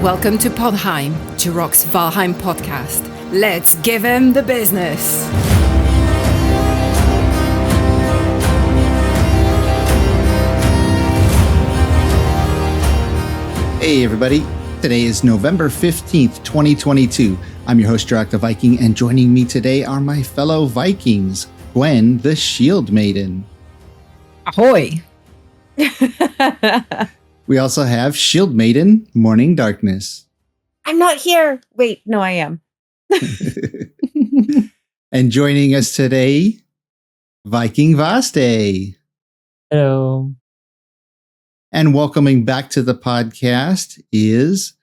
Welcome to Podheim, Jiroc's Valheim podcast. Let's give him the business. Hey everybody, today is November 15th, 2022. I'm your host, Jiroc the Viking, and joining me today are my fellow Vikings, Gwen the Shield Maiden. Ahoy! We also have Shield Maiden, Morning Darkness. I'm not here. Wait, no, I am. And joining us today, Viking Vaste. Hello. And welcoming back to the podcast is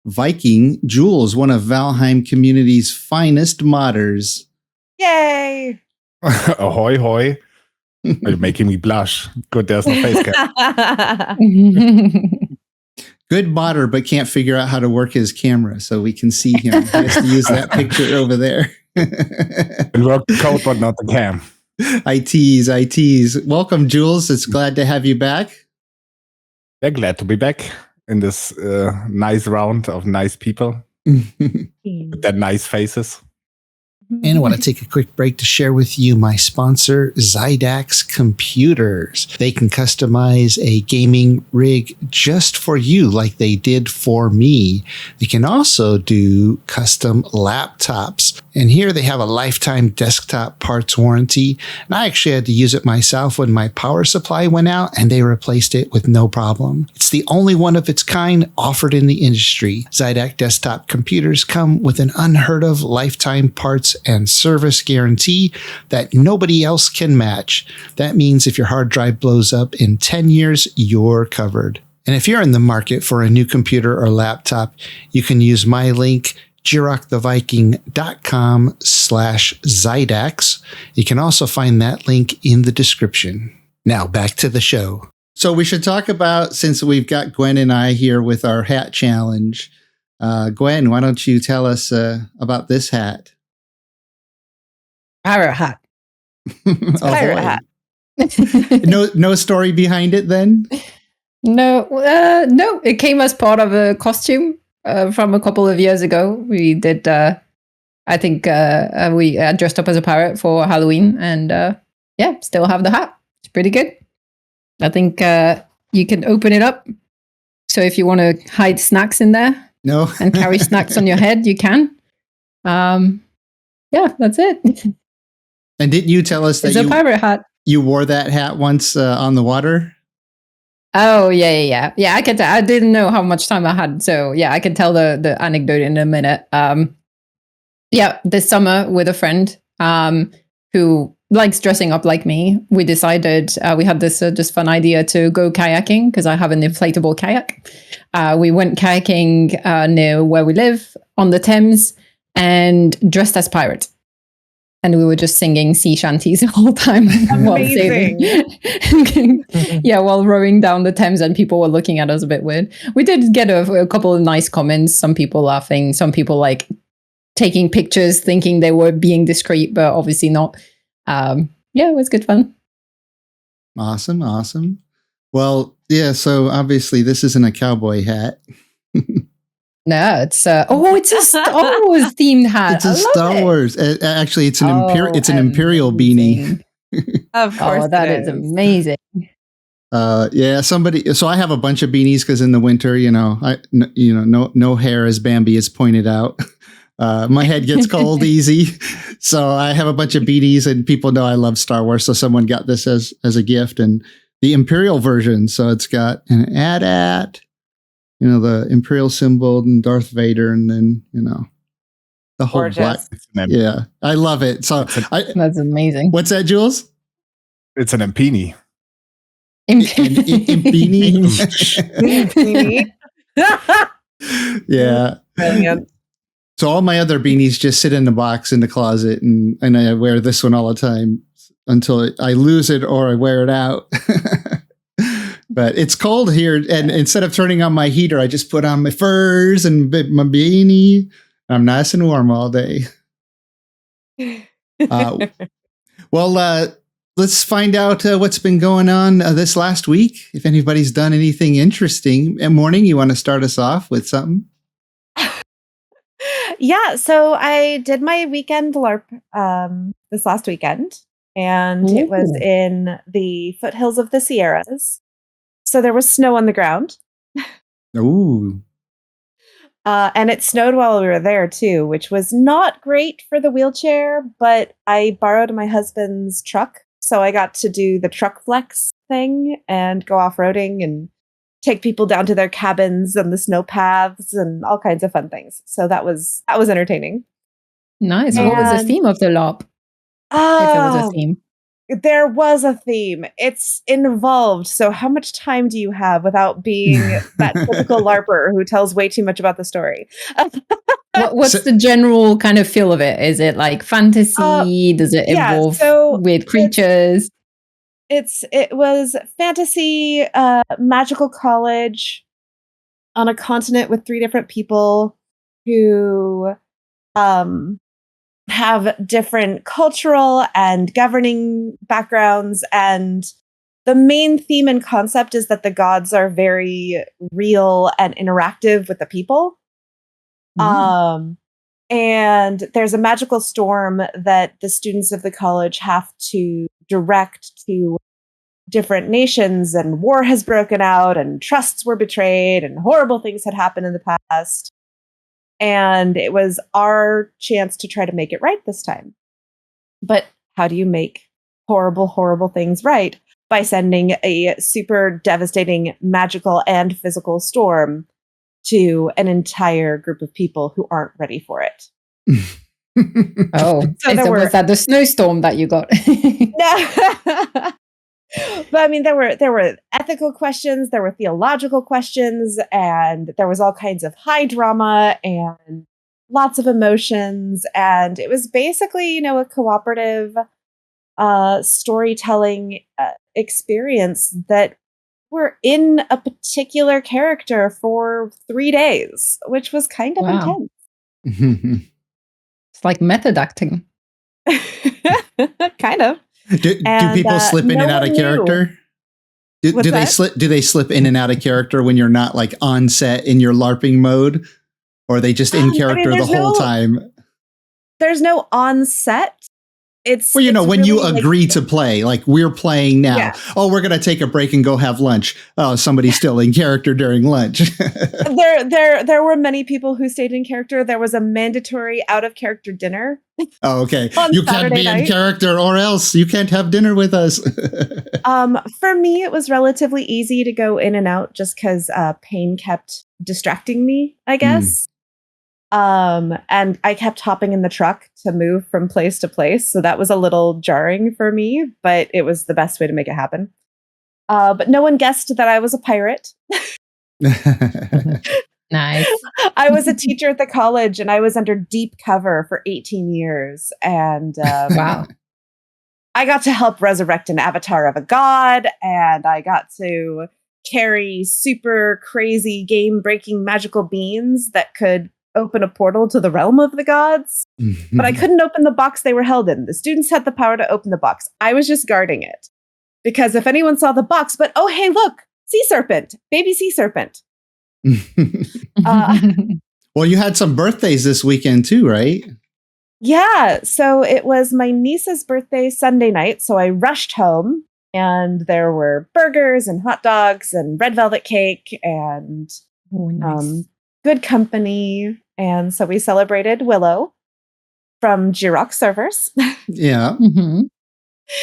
Viking Jules, one of Valheim community's finest modders. Yay! Ahoy, hoy. You're making me blush. Good, there's no face cam. Good modder, but can't figure out how to work his camera so we can see him. He has to use that picture over there. It worked the code, but not the cam. I tease. Welcome, Jules. It's glad to have you back. Yeah, glad to be back in this nice round of nice people with their nice faces. And I want to take a quick break to share with you my sponsor, Zydax Computers. They can customize a gaming rig just for you like they did for me. They can also do custom laptops. And here they have a lifetime desktop parts warranty. And I actually had to use it myself when my power supply went out, and they replaced it with no problem. It's the only one of its kind offered in the industry. Zydax desktop computers come with an unheard of lifetime parts and service guarantee that nobody else can match. That means if your hard drive blows up in 10 years, you're covered. And if you're in the market for a new computer or laptop, you can use my link, jiroctheviking.com/Zydax. You can also find that link in the description. Now back to the show. So we should talk about, since we've got Gwen and I here with our hat challenge, Gwen, why don't you tell us about this hat? Pirate hat. It's a pirate hat. No story behind it then? No, it came as part of a costume from a couple of years ago. We did, I think we dressed up as a pirate for Halloween, and still have the hat. It's pretty good. I think you can open it up. So if you want to hide snacks in there and carry snacks on your head, you can. That's it. And didn't you tell us that it's a pirate hat? You wore that hat once on the water? Oh, yeah. Yeah, I can I didn't know how much time I had. So, yeah, I can tell the anecdote in a minute. This summer with a friend who likes dressing up like me, we decided we had this just fun idea to go kayaking because I have an inflatable kayak. We went kayaking near where we live on the Thames and dressed as pirates. And we were just singing sea shanties the whole time while sailing. While rowing down the Thames, and people were looking at us a bit weird. We did get a couple of nice comments. Some people laughing, some people like taking pictures, thinking they were being discreet, but obviously not. It was good fun. Awesome. Well, so obviously this isn't a cowboy hat. No, it's it's a Star Wars themed hat. It's a Star Wars. Actually, it's an Imperial beanie. Of course, that is amazing. Somebody. So I have a bunch of beanies because in the winter, no hair, as Bambi has pointed out. My head gets cold easy, so I have a bunch of beanies, and people know I love Star Wars. So someone got this as a gift, and the Imperial version. So it's got an AT-AT. The Imperial symbol and Darth Vader, and then, the whole Gorgeous. Black. Yeah, I love it. So that's amazing. What's that, Jules? It's an impini. Impini? Yeah. Brilliant. So all my other beanies just sit in the box in the closet, and I wear this one all the time until I lose it or I wear it out. But it's cold here, and instead of turning on my heater, I just put on my furs and my beanie. I'm nice and warm all day. Let's find out what's been going on this last week. If anybody's done anything interesting. And Morning, you want to start us off with something? Yeah, so I did my weekend LARP this last weekend, and it was Ooh. in the foothills of the Sierras. So there was snow on the ground, Ooh. and it snowed while we were there too, which was not great for the wheelchair, but I borrowed my husband's truck, so I got to do the truck flex thing and go off-roading and take people down to their cabins and the snow paths and all kinds of fun things. So that was entertaining. Nice. What was the And theme of the LARP? If there was a theme. there was a theme. It's involved. So how much time do you have without being that typical LARPer who tells way too much about the story? What's So- the general kind of feel of it? Is it like fantasy? Does it yeah, involve so weird creatures? it was fantasy, magical college on a continent with 3 different people who have different cultural and governing backgrounds, and the main theme and concept is that the gods are very real and interactive with the people. And there's a magical storm that the students of the college have to direct to different nations, and war has broken out, and trusts were betrayed, and horrible things had happened in the past. And it was our chance to try to make it right this time. But how do you make horrible, horrible things right? By sending a super devastating magical and physical storm to an entire group of people who aren't ready for it. Oh, So was that the snowstorm that you got? But I mean, there were ethical questions, there were theological questions, and there was all kinds of high drama and lots of emotions. And it was basically, a cooperative storytelling experience that we're in a particular character for 3 days, which was kind of Wow. intense. It's like method acting. Kind of. Do people slip in and out of character? Do they slip in and out of character when you're not like on set in your LARPing mode, or are they just in character the whole time? There's no on set. It's when really you agree to play, like we're playing now. Yeah. Oh, we're gonna take a break and go have lunch. Oh, somebody's still in character during lunch. There were many people who stayed in character. There was a mandatory out of character dinner. Oh, okay. On You can't Saturday be night. in character, or else you can't have dinner with us. For me, it was relatively easy to go in and out just because pain kept distracting me, I guess. And I kept hopping in the truck to move from place to place, so that was a little jarring for me, but it was the best way to make it happen. But no one guessed that I was a pirate. Nice. I was a teacher at the college, and I was under deep cover for 18 years. And Wow. I got to help resurrect an avatar of a god, and I got to carry super crazy game-breaking magical beans that could open a portal to the realm of the gods. But I couldn't open the box they were held in. The students had the power to open the box. I was just guarding it. Because if anyone saw the box, but oh, hey, look, sea serpent, baby sea serpent. Well, you had some birthdays this weekend too, right? Yeah. So it was my niece's birthday Sunday night. So I rushed home, and there were burgers and hot dogs and red velvet cake and nice. good company. And so we celebrated Willow from Jiroc servers. Yeah.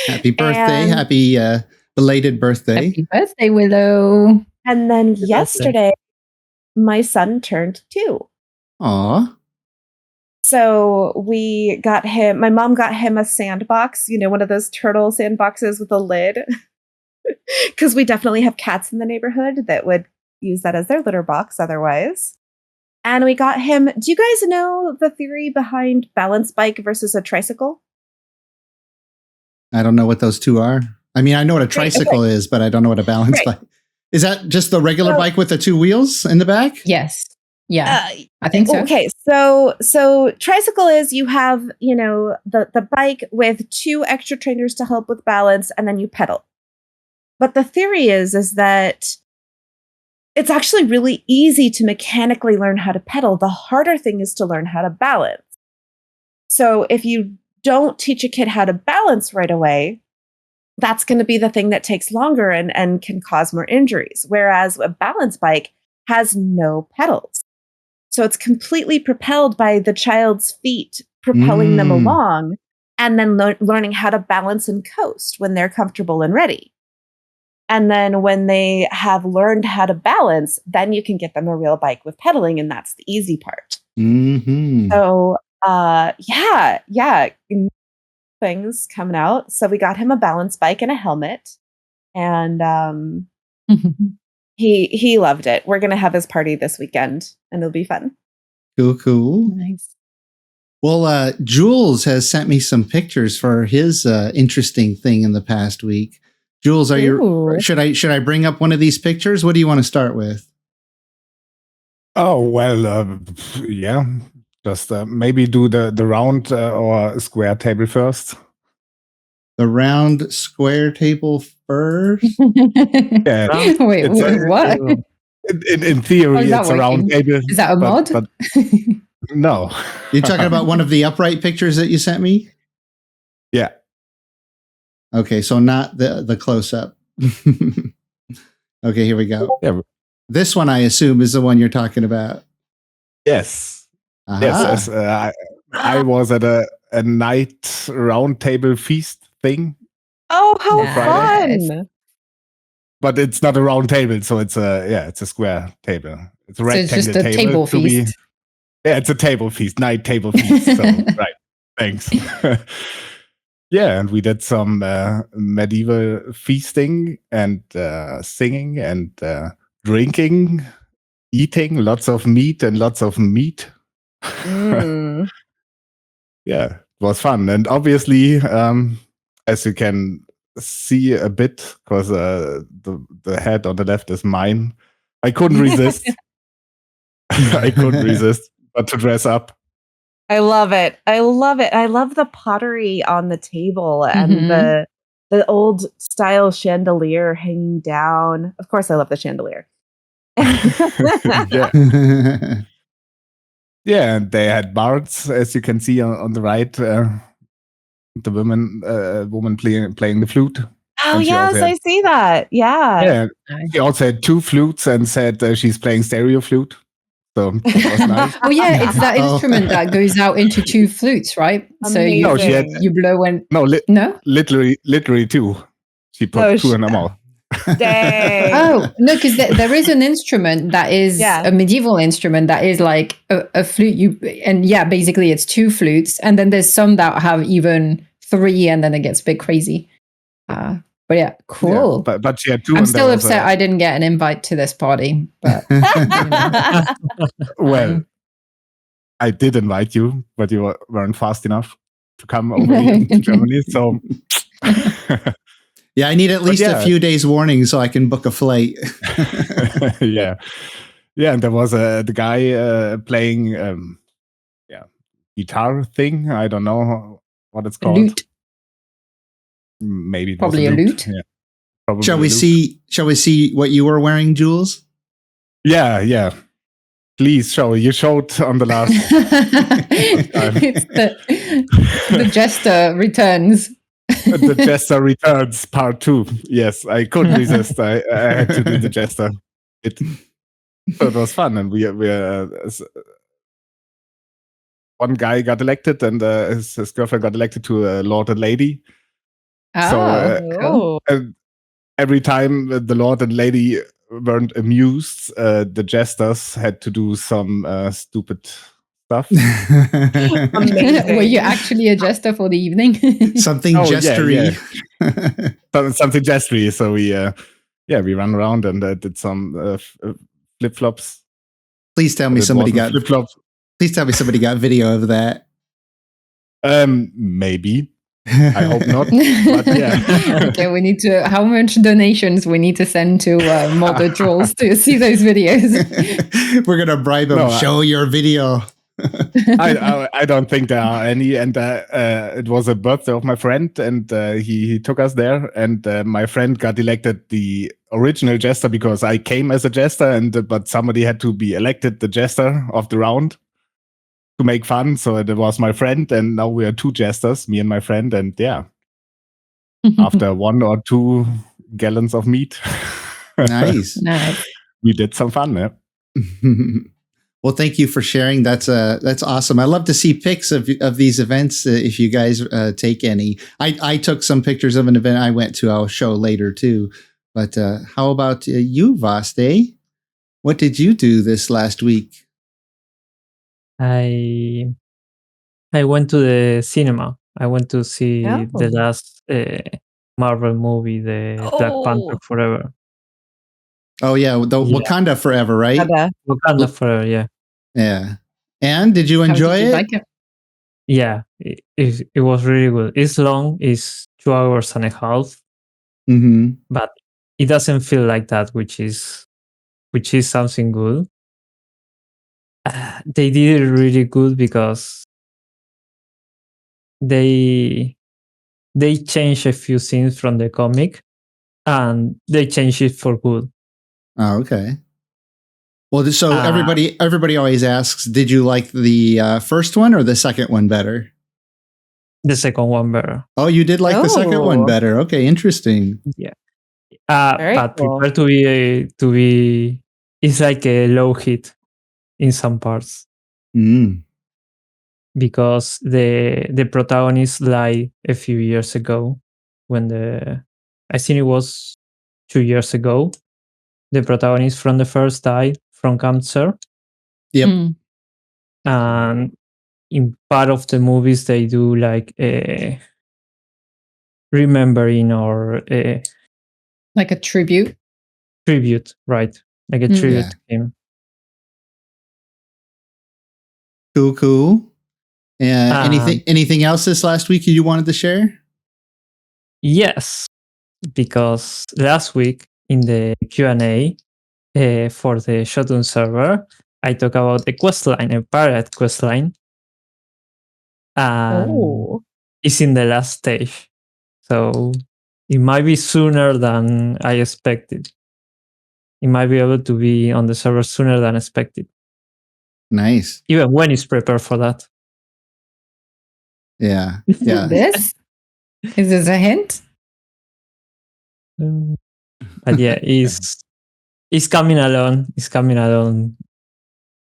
Happy birthday. And Happy belated birthday. Happy birthday, Willow. And then Happy yesterday, my son turned 2. Aw. So my mom got him a sandbox, one of those turtle sandboxes with a lid. Because we definitely have cats in the neighborhood that would use that as their litter box otherwise. And we got him, do you guys know the theory behind balance bike versus a tricycle? I don't know what those two are. I mean, I know what a tricycle is, but I don't know what a balance bike. Is that just the regular bike with the 2 wheels in the back? Yes. Yeah. I think so. Okay, so tricycle is you have, the bike with 2 extra trainers to help with balance, and then you pedal. But the theory is that it's actually really easy to mechanically learn how to pedal. The harder thing is to learn how to balance. So if you don't teach a kid how to balance right away, that's going to be the thing that takes longer and can cause more injuries. Whereas a balance bike has no pedals. So it's completely propelled by the child's feet propelling them along, and then learning how to balance and coast when they're comfortable and ready. And then when they have learned how to balance, then you can get them a real bike with pedaling, and that's the easy part. Mm-hmm. So, things coming out. So we got him a balance bike and a helmet, and he loved it. We're gonna have his party this weekend, and it'll be fun. Cool. Nice. Well, Jules has sent me some pictures for his interesting thing in the past week. Jules, should I bring up one of these pictures? What do you want to start with? Oh, well, yeah. Just maybe do the round or square table first. The round square table first? Yeah. Wait, what? In theory, it's a round table. Is that a mod? But no. You're talking about one of the upright pictures that you sent me? Yeah. Okay, so not the close-up. Okay, here we go. Yeah. This one, I assume, is the one you're talking about. Yes. Aha. Yes. I was at a night round table feast thing. Oh, how Nice. fun! But it's not a round table, so it's a square table. It's a rectangle it's just a table feast. Yeah, it's a table feast, night table feast. So right, thanks. Yeah, and we did some medieval feasting and singing and drinking, eating lots of meat and lots of meat. Yeah, it was fun, and obviously, as you can see a bit, because the head on the left is mine. I couldn't resist. I couldn't resist but to dress up. I love it. I love it. I love the pottery on the table and the old style chandelier hanging down. Of course, I love the chandelier. Yeah. Yeah, and they had bards, as you can see on the right. The woman playing the flute. Oh yes, I see that. Yeah. Yeah. She also had two flutes and said she's playing stereo flute. So that was nice. Oh yeah, it's that instrument that goes out into two flutes, right? Amazing. So No, she had you blow and no, literally two. She put two in her mouth. Dang. Oh no, because there is an instrument that is a medieval instrument that is like a flute. Basically it's two flutes, and then there's some that have even three, and then it gets a bit crazy. But yeah, cool. Yeah, but she had two. I'm still upset I didn't get an invite to this party. But well, I did invite you, but you weren't fast enough to come over here to Germany. So yeah, I need at least a few days warning so I can book a flight. Yeah, and there was the guy playing guitar thing. I don't know what it's called. Lute. Maybe it probably was a lute. Yeah, probably Shall we see what you were wearing, Jules? Yeah. Please show. You showed on the last time. It's the Jester returns. The Jester returns part 2. Yes, I couldn't resist. I had to do the Jester. It was fun, and we one guy got elected, and his girlfriend got elected to Lord and Lady. Cool. And every time the Lord and Lady weren't amused, the Jesters had to do some stupid stuff. Were you actually a Jester for the evening? Something jestery. Yeah. Something jestery. So we ran around and did some flip-flops. Please tell me somebody got flip-flops. Please tell me somebody got video of that. Maybe. I hope not. But yeah. Okay, we need to. How much donations we need to send to Modder Trolls to see those videos? We're gonna bribe them. Show your video. I don't think there are any. And it was a birthday of my friend, and he took us there. And my friend got elected the original jester because I came as a jester, and but somebody had to be elected the jester of the round to make fun. So it was my friend, and now we are 2 jesters, me and my friend. And yeah, after 1 or 2 gallons of meat, Nice. Nice. we did some fun. Yeah. Well, thank you for sharing. That's awesome. I love to see pics of these events if you guys take any. I took some pictures of an event I went to. I'll show later too. But how about you, Vaste? What did you do this last week? I went to the cinema. I went to see the last Marvel movie, the Black Panther Forever. Oh yeah, Wakanda Forever, right? Wakanda Forever, yeah. Yeah. And did you enjoy it? Like it? Yeah, it was really good. It's long. It's 2 hours and a half. Mm-hmm. But it doesn't feel like that, which is something good. They did it really good because they changed a few scenes from the comic, and they changed it for good. Oh, okay. Well, so everybody always asks, did you like the first one or the second one better? The second one better. Oh, you did like the second one better. Okay, interesting. Yeah. But cool. prepare to be it's like a low hit in some parts. Because the protagonist died a few years ago when I think it was 2 years ago. The protagonist from the first died from cancer. Yep. And in part of the movies they do like a remembering or like a tribute, right? Like a tribute to him. Cool. Anything else this last week you wanted to share? Yes, because last week in the Q&A for the Shotun server, I talked about a questline, a pirate questline. And it's in the last stage. So it might be sooner than I expected. It might be able to be on the server sooner than expected. Nice. Even when it's prepared for that. Yeah. Is this a hint? But yeah, it's coming along. It's coming along.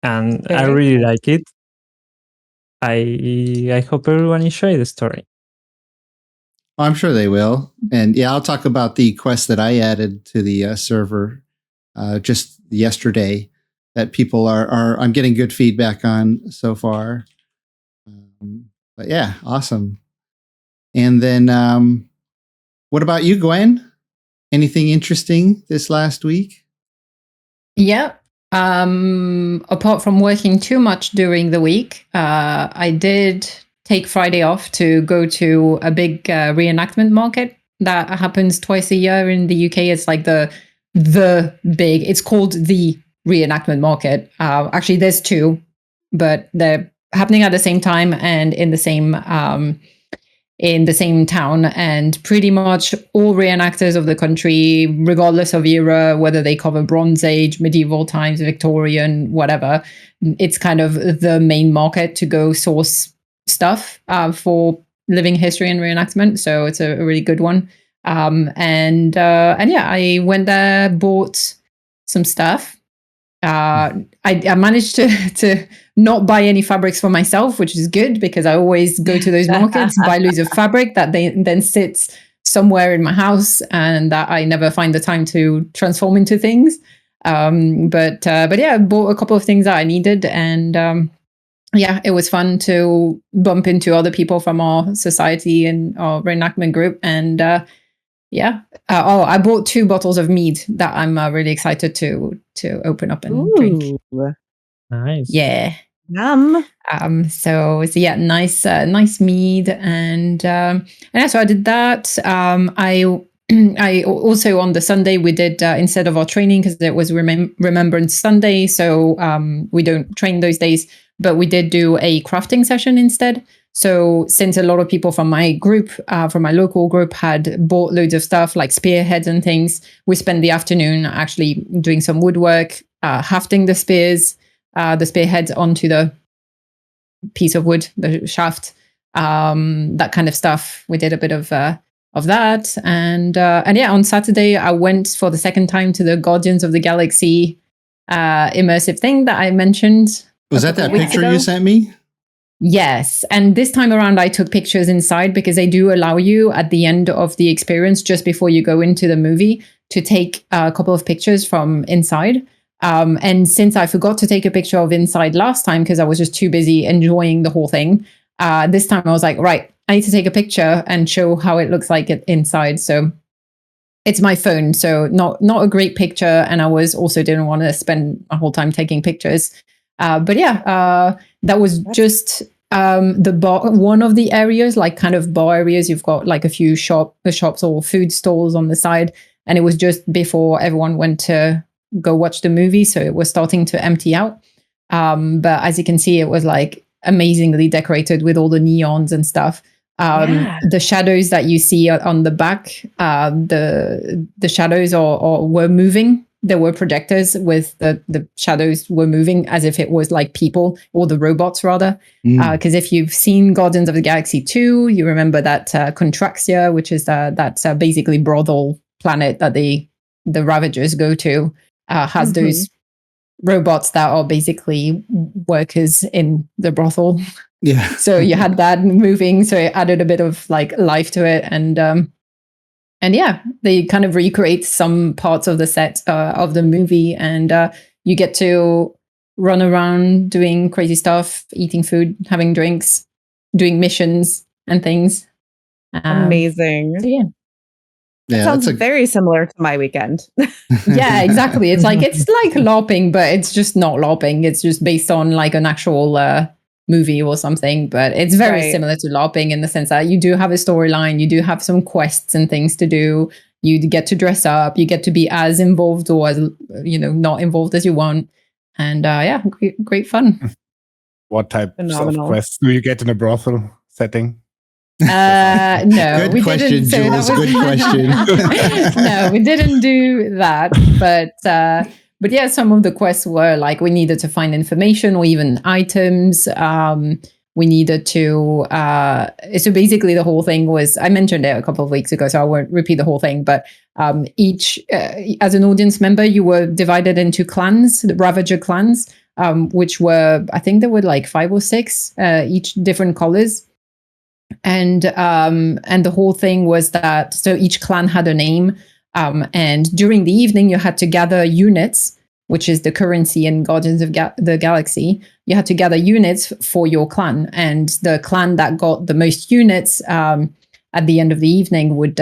And I really like it. I hope everyone enjoyed the story. I'm sure they will. And yeah, I'll talk about the quest that I added to the server just yesterday that people I'm getting good feedback on so far. But yeah, awesome. And then what about you, Gwen? Anything interesting this last week? Yeah. Apart from working too much during the week, I did take Friday off to go to a big reenactment market that happens twice a year in the UK. It's like the big, it's called the Reenactment Market. Actually, there's 2, but they're happening at the same time and in the same town, and pretty much all reenactors of the country, regardless of era, whether they cover Bronze Age, medieval times, Victorian, whatever, it's kind of the main market to go source stuff for living history and reenactment. So it's a really good one. And yeah, I went there, bought some stuff. I managed to not buy any fabrics for myself, which is good because I always go to those markets, buy loads of fabric that then sits somewhere in my house and that I never find the time to transform into things. But yeah, I bought a couple of things that I needed, and yeah, it was fun to bump into other people from our society and our reenactment group. And yeah. I bought 2 bottles of mead that I'm really excited to open up and drink. Nice. Yeah. Yum. So yeah, nice mead, and yeah, so I did that. I I also on the Sunday we did instead of our training, because it was Remembrance Sunday, so we don't train those days, but we did do a crafting session instead. So since a lot of people from my group, from my local group, had bought loads of stuff like spearheads and things, we spent the afternoon actually doing some woodwork, hafting the spearheads onto the piece of wood, the shaft, that kind of stuff. We did a bit of that, and yeah, on Saturday I went for the second time to the Guardians of the Galaxy immersive thing that I mentioned. Was that picture you sent me? Yes. And this time around, I took pictures inside, because they do allow you at the end of the experience, just before you go into the movie, to take a couple of pictures from inside. And since I forgot to take a picture of inside last time, because I was just too busy enjoying the whole thing, this time I was like, right, I need to take a picture and show how it looks like inside. So it's my phone, so not a great picture. And I also didn't want to spend my whole time taking pictures. But yeah, that was just the bar, one of the areas, like kind of bar areas. You've got like a few shops or food stalls on the side, and it was just before everyone went to go watch the movie, so it was starting to empty out. But as you can see, it was like amazingly decorated with all the neons and stuff. The shadows that you see on the back, the shadows were moving. There were projectors with the shadows were moving as if it was like people, or the robots rather. Because if you've seen Guardians of the Galaxy 2, you remember that Contraxia, which is that basically brothel planet that the Ravagers go to, has those robots that are basically workers in the brothel. Yeah. So you had that moving, so it added a bit of like life to it, and yeah, they kind of recreate some parts of the set of the movie, and you get to run around doing crazy stuff, eating food, having drinks, doing missions and things. Amazing. So yeah. That sounds very similar to my weekend. Yeah, exactly. It's like LARPing, but it's just not LARPing. It's just based on like an actual movie or something, but it's very similar to LARPing in the sense that you do have a storyline, you do have some quests and things to do, you get to dress up, you get to be as involved or as not involved as you want, and yeah, great fun. What type of quests do you get in a brothel setting? No, good question, Jules. Good question. No, we didn't do that, but yeah, some of the quests were like we needed to find information or even items. We needed to. So basically, the whole thing was, I mentioned it a couple of weeks ago, so I won't repeat the whole thing. But each, as an audience member, you were divided into clans, the Ravager clans, which were, I think there were like 5 or 6, each different colors. And the whole thing was that, so each clan had a name. And during the evening, you had to gather units, which is the currency in Guardians of the Galaxy. You had to gather units for your clan, and the clan that got the most units at the end of the evening would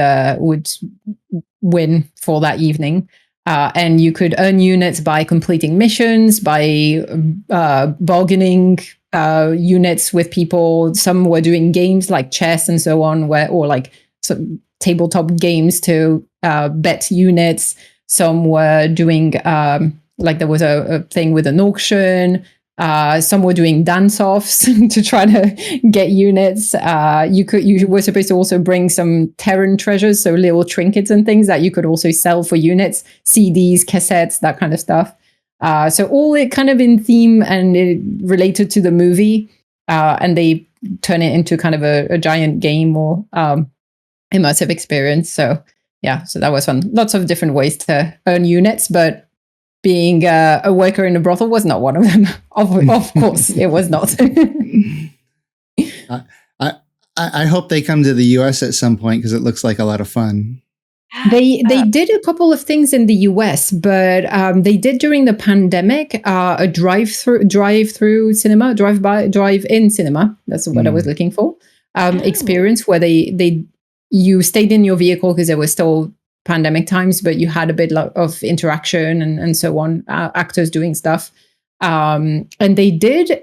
win for that evening. And you could earn units by completing missions, by bargaining units with people. Some were doing games like chess and so on, or like some tabletop games to bet units. Some were doing like there was a thing with an auction. Some were doing dance-offs to try to get units. You were supposed to also bring some Terran treasures, so little trinkets and things that you could also sell for units, CDs, cassettes, that kind of stuff. So all it kind of in theme and it related to the movie, and they turn it into kind of a giant game or immersive experience. So yeah, so that was fun. Lots of different ways to earn units, but being a worker in a brothel was not one of them. Of course, it was not. I hope they come to the US at some point because it looks like a lot of fun. They did a couple of things in the US, but they did during the pandemic a drive-in cinema. That's what I was looking for. Experience where you stayed in your vehicle because there was still pandemic times, but you had a bit of interaction and so on, actors doing stuff. And they did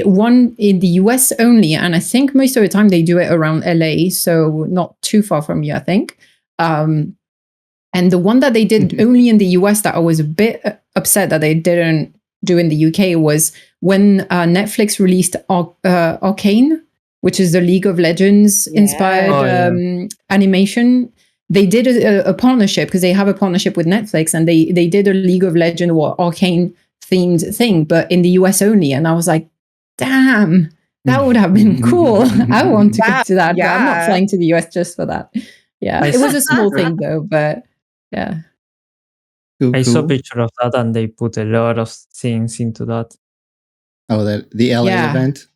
one in the US only, and I think most of the time they do it around LA, so not too far from you, I think. And the one that they did only in the US that I was a bit upset that they didn't do in the UK was when Netflix released Arcane, which is the League of Legends inspired animation. They did a partnership because they have a partnership with Netflix, and they did a League of Legends or Arcane themed thing, but in the US only. And I was like, damn, that would have been cool. I want to go to that, but I'm not flying to the US just for that. Yeah, it was a small thing though, but yeah. I saw a picture of that, and they put a lot of things into that. Oh, the LA event?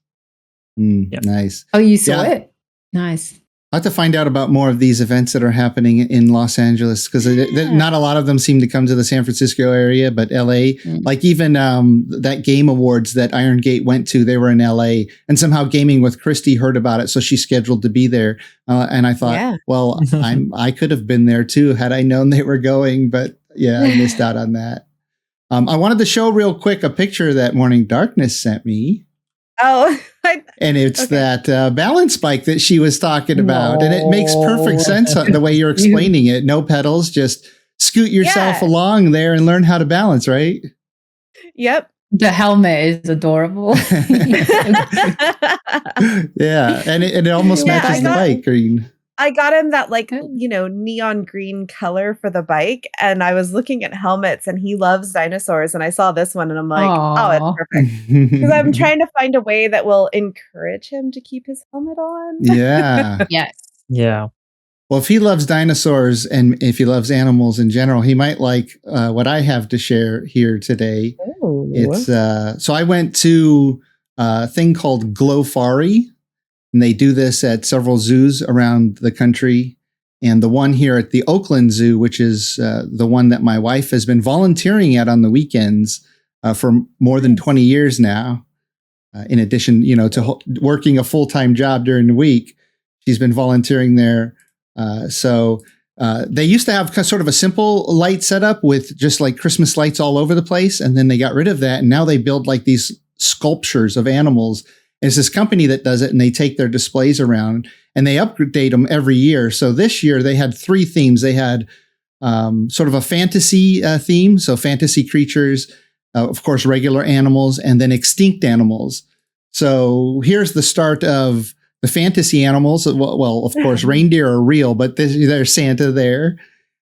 Nice. Oh, you saw it? Nice. I'll have to find out about more of these events that are happening in Los Angeles, because not a lot of them seem to come to the San Francisco area, but LA, like even that Game Awards that Iron Gate went to, they were in LA, and somehow Gaming with Christy heard about it, so she's scheduled to be there. And I thought, well, I could have been there too had I known they were going, but yeah, I missed out on that. I wanted to show real quick a picture that Morning Darkness sent me. Oh, and it's that balance bike that she was talking about. And it makes perfect sense the way you're explaining it. No pedals, just scoot yourself along there and learn how to balance, right? Yep. The helmet is adorable. Yeah. And it almost matches the bike green. I got him that neon green color for the bike, and I was looking at helmets, and he loves dinosaurs, and I saw this one and I'm like, oh, it's perfect. Because I'm trying to find a way that will encourage him to keep his helmet on. Yeah. Yes. Yeah. Well, if he loves dinosaurs and if he loves animals in general, he might like what I have to share here today. Ooh. It's so I went to a thing called Glowfari. And they do this at several zoos around the country. And the one here at the Oakland Zoo, which is the one that my wife has been volunteering at on the weekends for more than 20 years now. In addition, to working a full-time job during the week, she's been volunteering there. So they used to have sort of a simple light setup with just like Christmas lights all over the place. And then they got rid of that. And now they build like these sculptures of animals. It's this company that does it, and they take their displays around and they update them every year. So this year they had 3 themes. They had sort of a fantasy theme, so fantasy creatures, of course, regular animals, and then extinct animals. So here's the start of the fantasy animals. Well, of course, reindeer are real, but there's Santa there.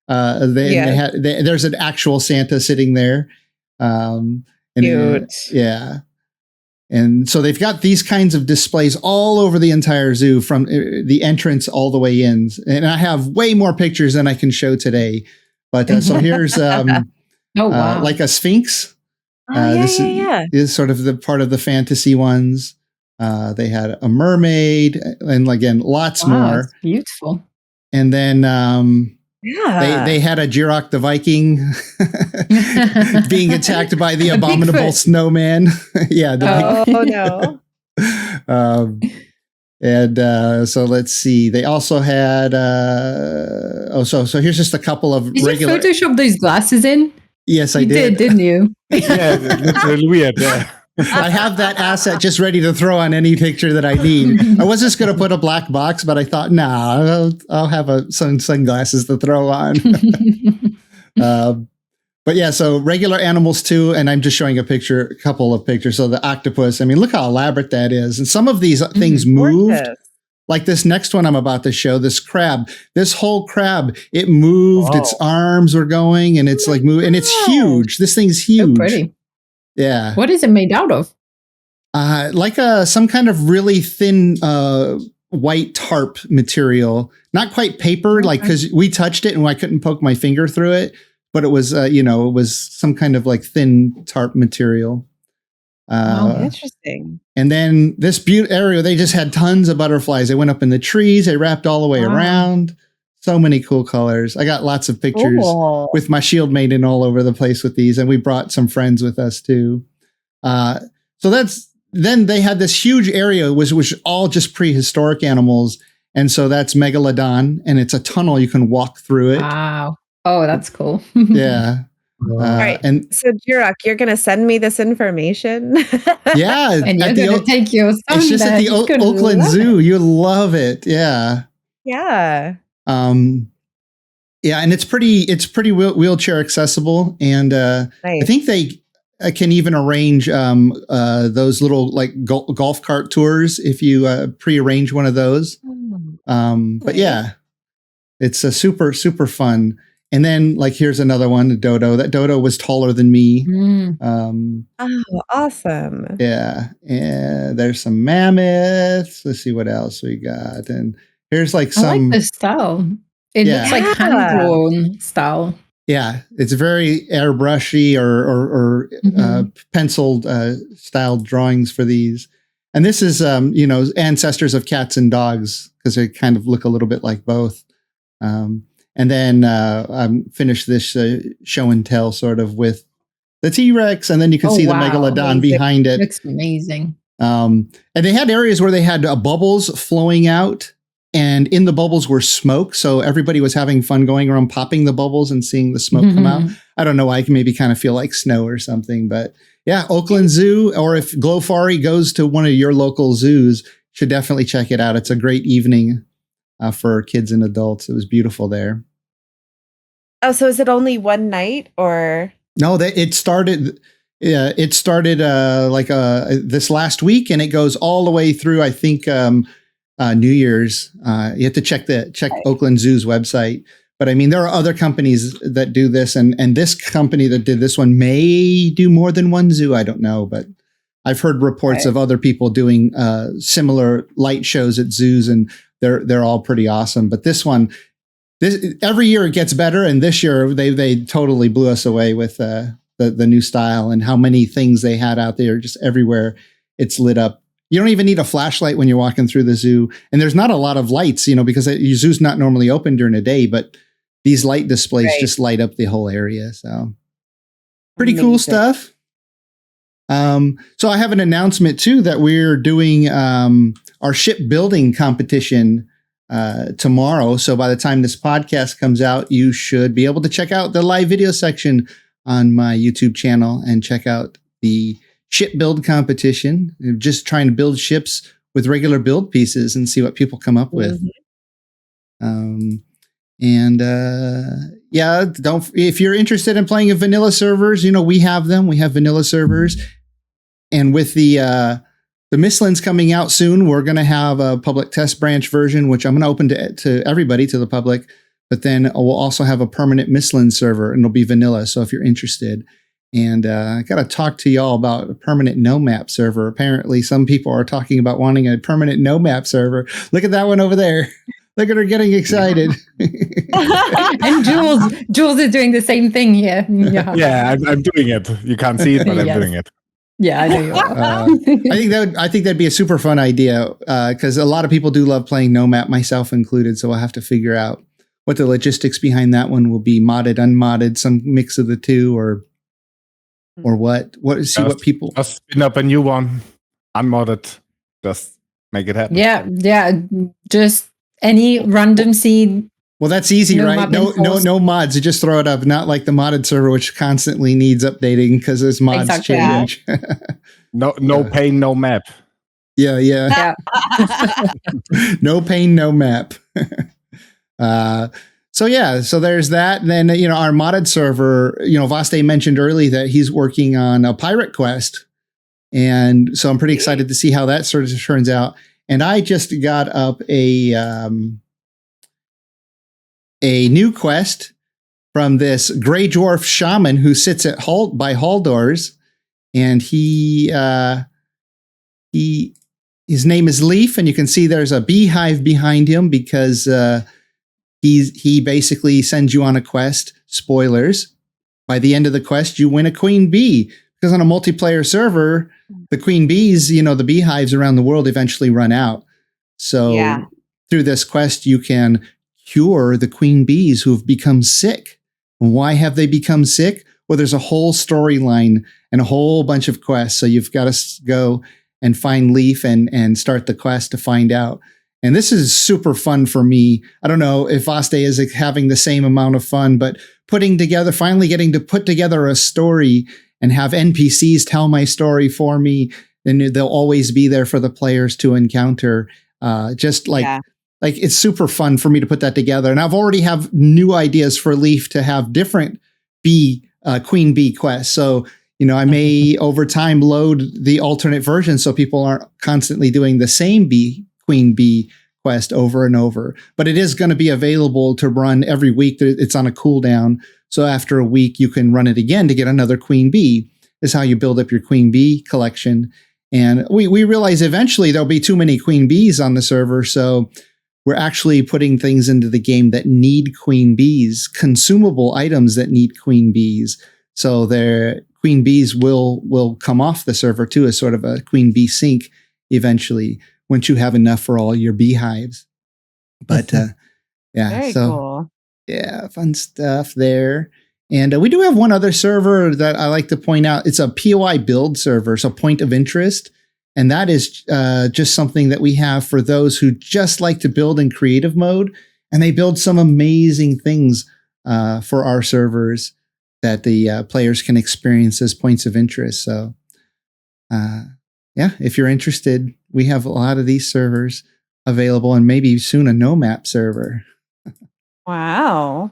There's an actual Santa sitting there. Cute. And so they've got these kinds of displays all over the entire zoo, from the entrance all the way in. And I have way more pictures than I can show today. But so here's like a sphinx. This is sort of the part of the fantasy ones. They had a mermaid, and again, lots more. It's beautiful. And then they had a Jiroc the Viking being attacked by the abominable snowman. No. So let's see. They also had so here's just a couple of Did regular. you Photoshop those glasses in? Yes, I did. Didn't you? Yeah, it's really weird. Yeah. I have that asset just ready to throw on any picture that I need. I was just going to put a black box, but I thought, I'll have some sunglasses to throw on. But yeah, so regular animals too. And I'm just showing a couple of pictures. So the octopus, I mean, look how elaborate that is. And some of these things moved. Gorgeous. Like this next one I'm about to show, this whole crab, it moved. Its arms were going, and it's like moving, and it's huge. This thing's huge. So pretty. Yeah. What is it made out of? Like some kind of really thin white tarp material. Not quite paper, like, because we touched it and I couldn't poke my finger through it. But it was, it was some kind of like thin tarp material. Interesting. And then this area, they just had tons of butterflies. They went up in the trees. They wrapped all the way around. So many cool colors. I got lots of pictures with my shield maiden all over the place with these. And we brought some friends with us too. Then they had this huge area, which was all just prehistoric animals. And so that's Megalodon, and it's a tunnel. You can walk through it. Wow. Oh, that's cool. Yeah. All right. And so, Jiroc, you're going to send me this information? Yeah. And you're going to take your son. It's just at the Oakland Zoo. You love it. Yeah. Yeah. Yeah, and it's pretty wheelchair accessible, and I Nice. think they can even arrange those little like golf cart tours if you pre-arrange one of those. But yeah, it's a super fun. And then like here's another one, the dodo. That dodo was taller than me. Oh, awesome. Yeah, and there's some mammoths. Let's see what else we got. And here's like I some. like the style. It looks like hand-drawn style. Yeah, it's very airbrushy or penciled styled drawings for these. And this is, ancestors of cats and dogs because they kind of look a little bit like both. And then I finished this show and tell sort of with the T-Rex, and then you can see the Megalodon behind it. Looks amazing. And they had areas where they had bubbles flowing out, and in the bubbles were smoke. So everybody was having fun going around popping the bubbles and seeing the smoke come out. I don't know why. I can maybe kind of feel like snow or something. But yeah, Oakland Zoo, or if Glowfari goes to one of your local zoos, should definitely check it out. It's a great evening for kids and adults. It was beautiful there. Oh, so is it only one night or? No, it started. It started this last week, and it goes all the way through. I think New Year's. You have to check Oakland Zoo's website. But I mean, there are other companies that do this, and this company that did this one may do more than one zoo. I don't know, but I've heard reports of other people doing similar light shows at zoos, and they're all pretty awesome. But this one, every year it gets better, and this year they totally blew us away with the new style and how many things they had out there just everywhere. It's lit up. You don't even need a flashlight when you're walking through the zoo, and there's not a lot of lights, because your zoo's not normally open during the day, but these light displays just light up the whole area. So pretty cool stuff. So I have an announcement too that we're doing our shipbuilding competition tomorrow. So by the time this podcast comes out, you should be able to check out the live video section on my YouTube channel and check out the ship build competition. We're just trying to build ships with regular build pieces and see what people come up with. If you're interested in playing in vanilla servers, we have them. We have vanilla servers. And with the Mistlands coming out soon, we're going to have a public test branch version, which I'm going to open to everybody, to the public. But then we'll also have a permanent Mistlands server, and it'll be vanilla. So if you're interested, and I got to talk to y'all about a permanent no map server. Apparently, some people are talking about wanting a permanent no map server. Look at that one over there. Look at her getting excited. And Jules is doing the same thing here. Yeah, I'm doing it. You can't see it, but I'm doing it. Yeah, I know you are. I think that'd be a super fun idea because a lot of people do love playing no map, myself included. So I'll have to figure out what the logistics behind that one will be: modded, unmodded, some mix of the two, or what? What people just spin up a new one, unmodded, just make it happen. Yeah. Just any random seed. Well, that's easy, right? No mods. You just throw it up. Not like the modded server, which constantly needs updating because as mods change. No pain, no map. Yeah. No pain, no map. So there's that. And then, our modded server, Vaste mentioned early that he's working on a pirate quest. And so I'm pretty excited to see how that sort of turns out. And I just got up a new quest from this gray dwarf shaman who sits at by hall doors, and his name is Leaf, and you can see there's a beehive behind him because he basically sends you on a quest. Spoilers: by the end of the quest, you win a queen bee, because on a multiplayer server, the queen bees, the beehives around the world eventually run out. So through this quest, you can cure the queen bees who have become sick. And why have they become sick? Well, there's a whole storyline and a whole bunch of quests. So you've got to go and find Leaf and start the quest to find out. And this is super fun for me. I don't know if Vaste is having the same amount of fun, but finally getting to put together a story and have NPCs tell my story for me. And they'll always be there for the players to encounter. like it's super fun for me to put that together. And I've already have new ideas for Leaf to have different queen bee quests. So, I may over time load the alternate version so people aren't constantly doing the same queen bee quest over and over. But it is going to be available to run every week. It's on a cooldown. So after a week, you can run it again to get another queen bee. Is how you build up your queen bee collection. And we realize eventually there'll be too many queen bees on the server. So we're actually putting things into the game that need queen bees, consumable items that need queen bees. So their queen bees will come off the server too as sort of a queen bee sink eventually once you have enough for all your beehives. But Very cool. Yeah, fun stuff there. And we do have one other server that I like to point out. It's a POI build server, so point of interest. And that is just something that we have for those who just like to build in creative mode. And they build some amazing things for our servers that the players can experience as points of interest. So, if you're interested, we have a lot of these servers available and maybe soon a no-map server. Wow.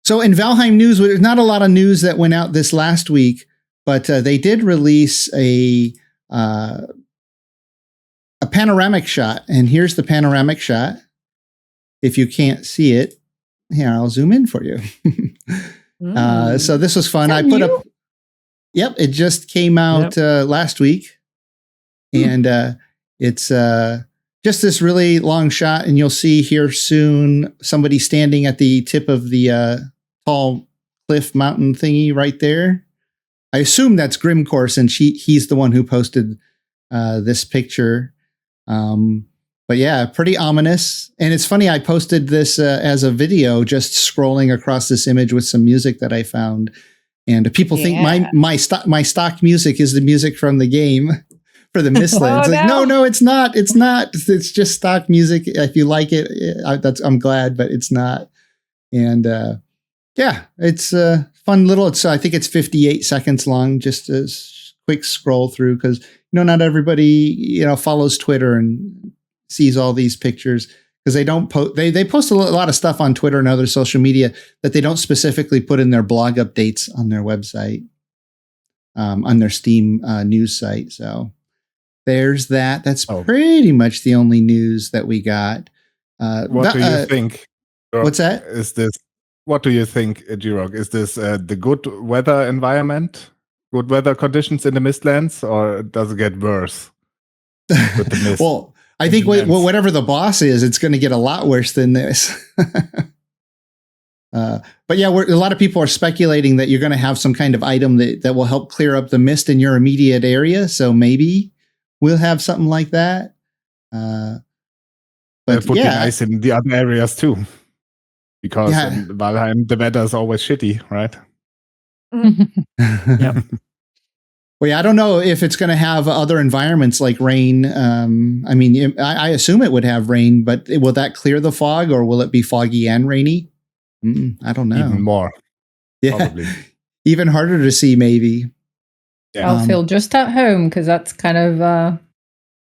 So in Valheim news, there's not a lot of news that went out this last week, but they did release a panoramic shot. And here's the panoramic shot. If you can't see it, here, I'll zoom in for you. So this was fun. I put up, it just came out last week. And it's just this really long shot. And you'll see here soon somebody standing at the tip of the tall cliff mountain thingy right there. I assume that's Grimcore, and he's the one who posted this picture. But yeah, pretty ominous. And it's funny, I posted this as a video, just scrolling across this image with some music that I found. And people think my stock music is the music from the game for the Mistlands. No, it's not. It's not. It's just stock music. If you like it, I'm glad, but it's not. And it's a fun little. I think it's 58 seconds long. Just a quick scroll through because not everybody follows Twitter and sees all these pictures because they don't post. They post a lot of stuff on Twitter and other social media that they don't specifically put in their blog updates on their website, on their Steam news site. So there's that. That's pretty much the only news that we got. What do you think? What's that? Is this? What do you think, Jiroc? Is this the good weather environment, good weather conditions in the Mistlands, or does it get worse with the mist? Well, I think whatever the boss is, it's going to get a lot worse than this. But yeah, a lot of people are speculating that you're going to have some kind of item that will help clear up the mist in your immediate area. So maybe we'll have something like that. But that would be nice in the other areas too. Because in Valheim, the weather is always shitty, right? Yeah. Well, yeah, I don't know if it's going to have other environments like rain. I mean, I assume it would have rain, but will that clear the fog or will it be foggy and rainy? I don't know. Even more. Yeah. Probably. Even harder to see, maybe. Yeah. I'll feel just at home because that's kind of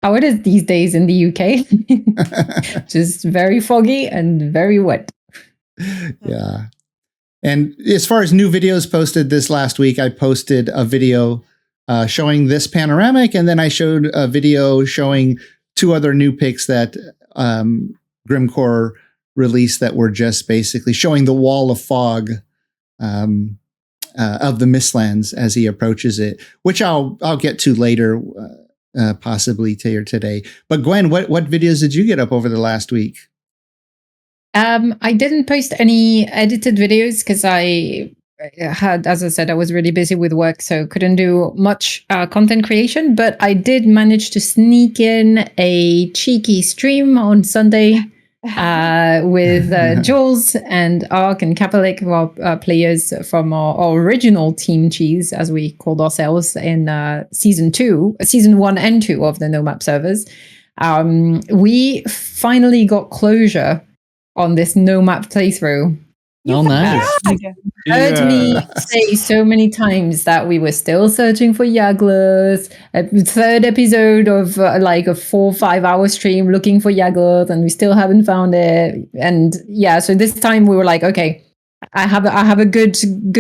how it is these days in the UK. Just very foggy and very wet. Yeah. And as far as new videos posted this last week, I posted a video showing this panoramic, and then I showed a video showing 2 other new pics that Grimcore released that were just basically showing the wall of fog of the Mistlands as he approaches it, which I'll get to later, possibly today. But Gwen, what videos did you get up over the last week? I didn't post any edited videos because I had, as I said, I was really busy with work, so couldn't do much content creation. But I did manage to sneak in a cheeky stream on Sunday with Jules and Ark and Kapalik, who are players from our original Team Cheese, as we called ourselves in season 1 and 2 of the No Map servers. We finally got closure on this no map playthrough Oh, nice. Heard me Yeah. say so many times that we were still searching for Yagluth. Third episode of like a 4 or 5 hour stream looking for Yagluth, and we still haven't found it. And yeah, so this time we were like, okay, I have a good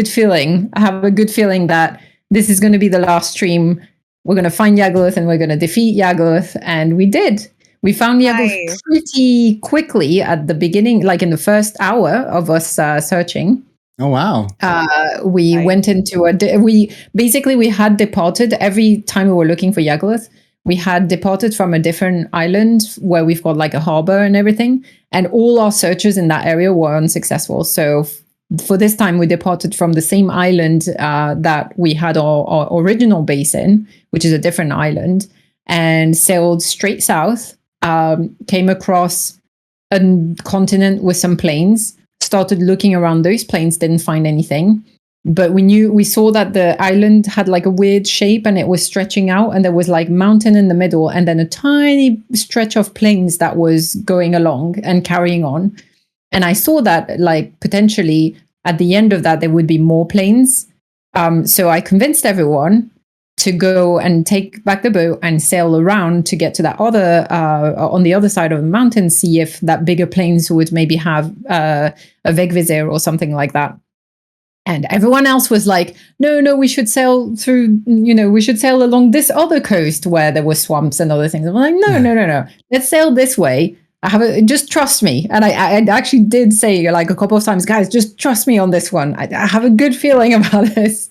feeling. I have a good feeling that this is going to be the last stream. We're going to find Yagluth and we're going to defeat Yagluth, and we did. We found Yagluth Nice. pretty quickly at the beginning, like in the first hour of us searching. Oh, wow. We Right. went into we had departed every time we were looking for Yagluth. We had departed from a different island where we've got like a harbor and everything, and all our searches in that area were unsuccessful. So for this time, we departed from the same island that we had our original base in, which is a different island, and sailed straight south. Came across a continent with some plains. Started looking around those plains, didn't find anything, but we saw that the island had like a weird shape and it was stretching out, and there was like mountain in the middle and then a tiny stretch of plains that was going along and carrying on. And I saw that like potentially at the end of that there would be more plains. So I convinced everyone to go and take back the boat and sail around to get to that other on the other side of the mountain, see if that bigger plains would maybe have a Vegvisir or something like that. And everyone else was like, no, we should sail through, we should sail along this other coast where there were swamps and other things. I'm like, no, let's sail this way. Just trust me. And I actually did say like a couple of times, guys, just trust me on this one. I have a good feeling about this.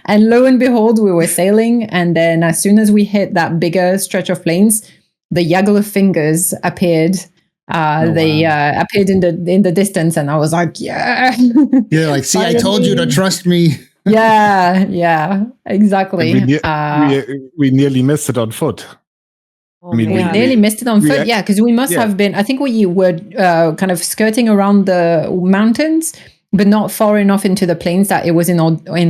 And lo and behold, we were sailing. And then as soon as we hit that bigger stretch of plains, the Yagluth fingers appeared. They appeared in the distance, and I was like, yeah. You're like, see, I told you to trust me. Yeah, exactly. We nearly missed it on foot. Oh, I mean, We man. nearly missed it on foot, yeah, because we must have been. I think we were kind of skirting around the mountains, but not far enough into the plains that it was in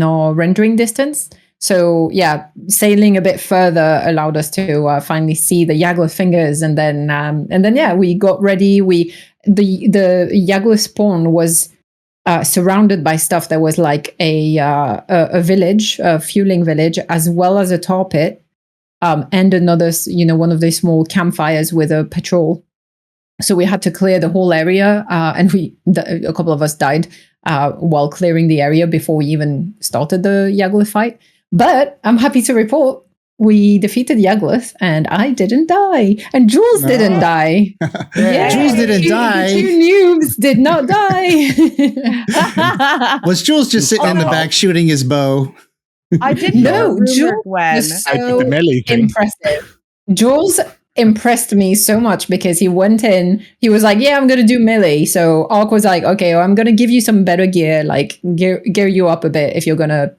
our rendering distance. So yeah, sailing a bit further allowed us to finally see the Yagluth fingers, and then yeah, we got ready. The Yagluth spawn was surrounded by stuff. There was like a village, a fueling village, as well as a tar pit. And another, one of those small campfires with a patrol. So we had to clear the whole area, and a couple of us died while clearing the area before we even started the Yagluth fight. But I'm happy to report we defeated Yagluth, and I didn't die, and Jules didn't die. Yeah, Jules didn't die. The two noobs did not die. Was Jules just sitting in the back shooting his bow? I didn't know Jules when. was I did so the melee thing. impressive. Jules impressed me so much because he went in, he was like, yeah, I'm going to do melee. So Ark was like, okay, well, I'm going to give you some better gear, like gear you up a bit if you're going to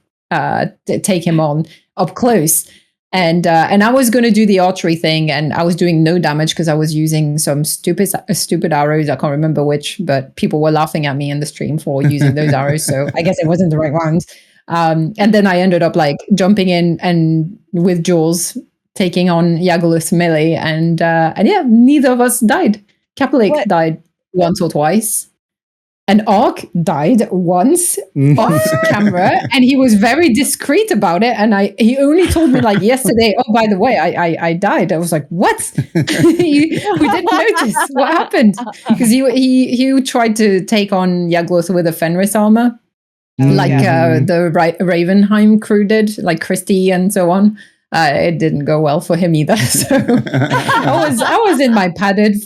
take him on up close. And I was going to do the archery thing, and I was doing no damage because I was using some stupid arrows. I can't remember which, but people were laughing at me in the stream for using those arrows. So I guess it wasn't the right ones. And then I ended up like jumping in and with Jules taking on Yagluth's melee, and yeah, neither of us died. Kapalik died once or twice, and Ark died once off camera, and he was very discreet about it. And he only told me like yesterday, oh, by the way, I died. I was like, what? We didn't notice what happened, because he tried to take on Yagluth with a Fenris armor. Like the Ravenheim crew did, like Christy and so on. It didn't go well for him either. So I was in my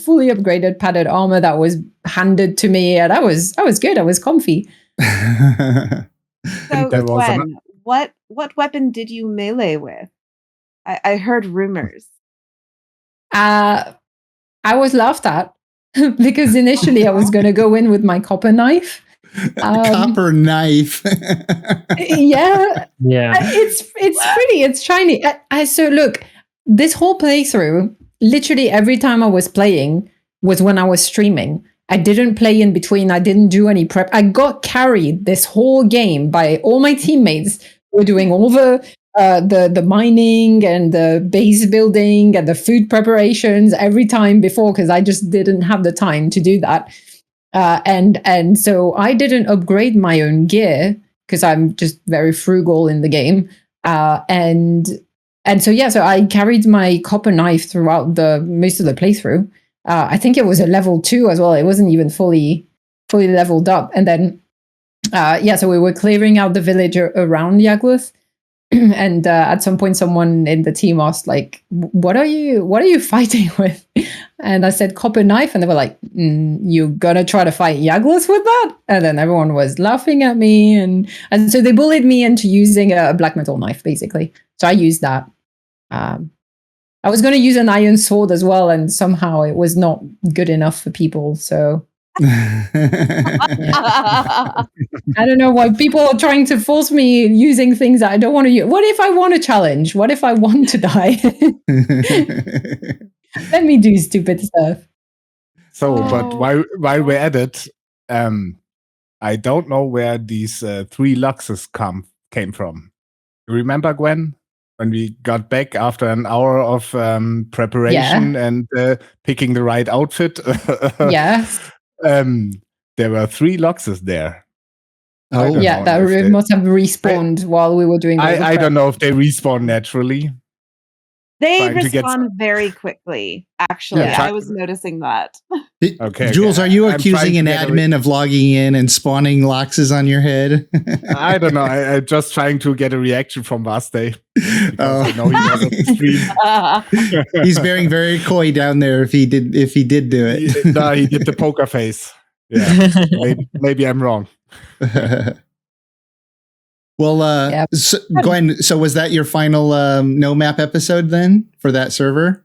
fully upgraded padded armor that was handed to me, and I was good. I was comfy. So That was Gwen, what weapon did you melee with? I heard rumors. I was laughed at because initially I was going to go in with my copper knife. Copper knife. Yeah. Yeah. It's shiny. So look, this whole playthrough, literally every time I was playing was when I was streaming. I didn't play in between. I didn't do any prep. I got carried this whole game by all my teammates who were doing all the mining and the base building and the food preparations every time before, because I just didn't have the time to do that. And so I didn't upgrade my own gear because I'm just very frugal in the game. And so I carried my copper knife throughout the most of the playthrough. I think it was a level 2 as well. It wasn't even fully leveled up. And then so we were clearing out the village around Yagluth. And at some point, someone in the team asked, like, "What are you fighting with?" And I said, "Copper knife," and they were like, "You gonna try to fight Yagluth with that?" And then everyone was laughing at me, and so they bullied me into using a black metal knife, basically. So I used that. I was going to use an iron sword as well, and somehow it was not good enough for people. So. I don't know why people are trying to force me using things that I don't want to use. What if I want a challenge? What if I want to die? Let me do stupid stuff. So, but while we're at it, I don't know where these 3 luxes came from. You remember, Gwen? When we got back after an hour of preparation and picking the right outfit? Yes. There were 3 luxes there. Oh, yeah, that must have respawned while we were doing the I don't know if they respawn naturally. They respawn very quickly, actually. Yeah, I was noticing that. Okay, Jules, are you accusing an admin of logging in and spawning loxes on your head? I don't know. I'm just trying to get a reaction from Vaste. I know he was on the stream. He's bearing very coy down there if he did do it. No, he did the poker face. Yeah, maybe I'm wrong. Well, so, Gwen, so was that your final no map episode then for that server?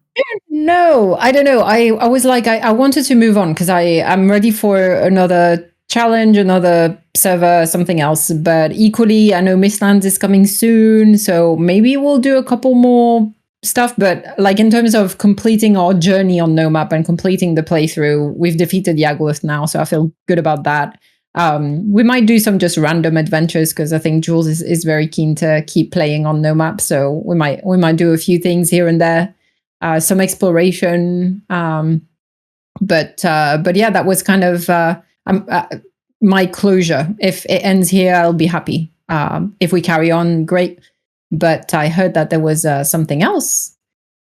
No, I don't know. I was like, I wanted to move on because I'm ready for another challenge, another server, something else. But equally, I know Mistlands is coming soon, so maybe we'll do a couple more stuff. But like in terms of completing our journey on no map and completing the playthrough, we've defeated Yagluth now, so I feel good about that. We might do some just random adventures because I think Jules is very keen to keep playing on no map. So we might do a few things here and there, some exploration. But yeah, that was kind of my closure. If it ends here, I'll be happy. If we carry on, great. But I heard that there was something else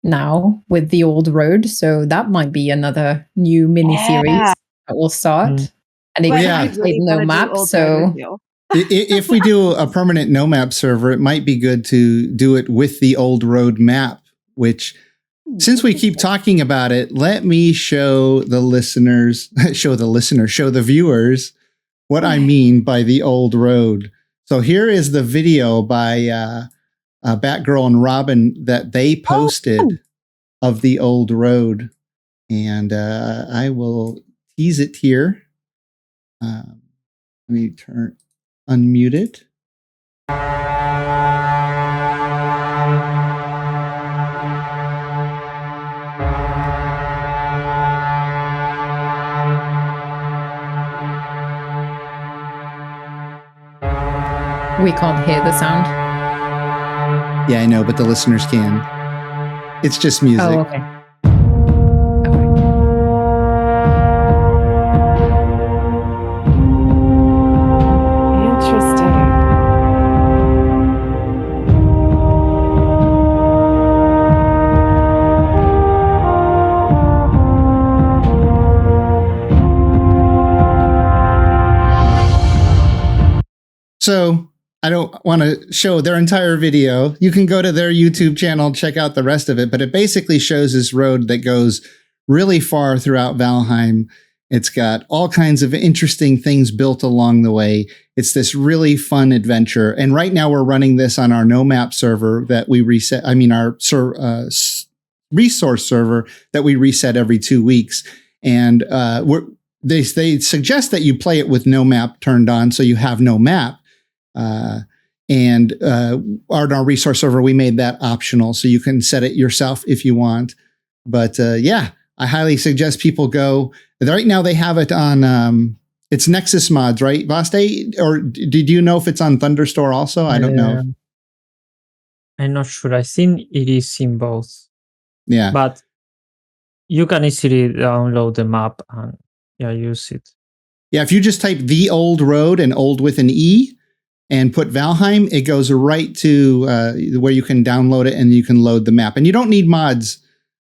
now with the Olde Road, so that might be another new mini-series that will start. And they played no map, so if we do a permanent no map server, it might be good to do it with the Olde Road map, which since we keep talking about it, let me show the viewers what I mean by the Olde Road. So here is the video by Batgirl and Robin that they posted of the Olde Road. And I will tease it here. Let me unmute it. We can't hear the sound. Yeah, I know, but the listeners can. It's just music. Oh, okay. So I don't want to show their entire video. You can go to their YouTube channel and check out the rest of it, but it basically shows this road that goes really far throughout Valheim. It's got all kinds of interesting things built along the way. It's this really fun adventure. And right now we're running this on our no map server that we reset. I mean, our resource server that we reset every 2 weeks. And they suggest that you play it with no map turned on, so you have no map. And on our resource server, we made that optional, so you can set it yourself if you want. But yeah, I highly suggest people go. Right now they have it on, it's Nexus Mods, right, Vaste? Or did you know if it's on Thunderstore also? I don't know. I'm not sure. I think it is in both. Yeah. But you can easily download the map and use it. Yeah, if you just type the Olde Road and old with an E and put Valheim, it goes right to where you can download it and you can load the map. And you don't need mods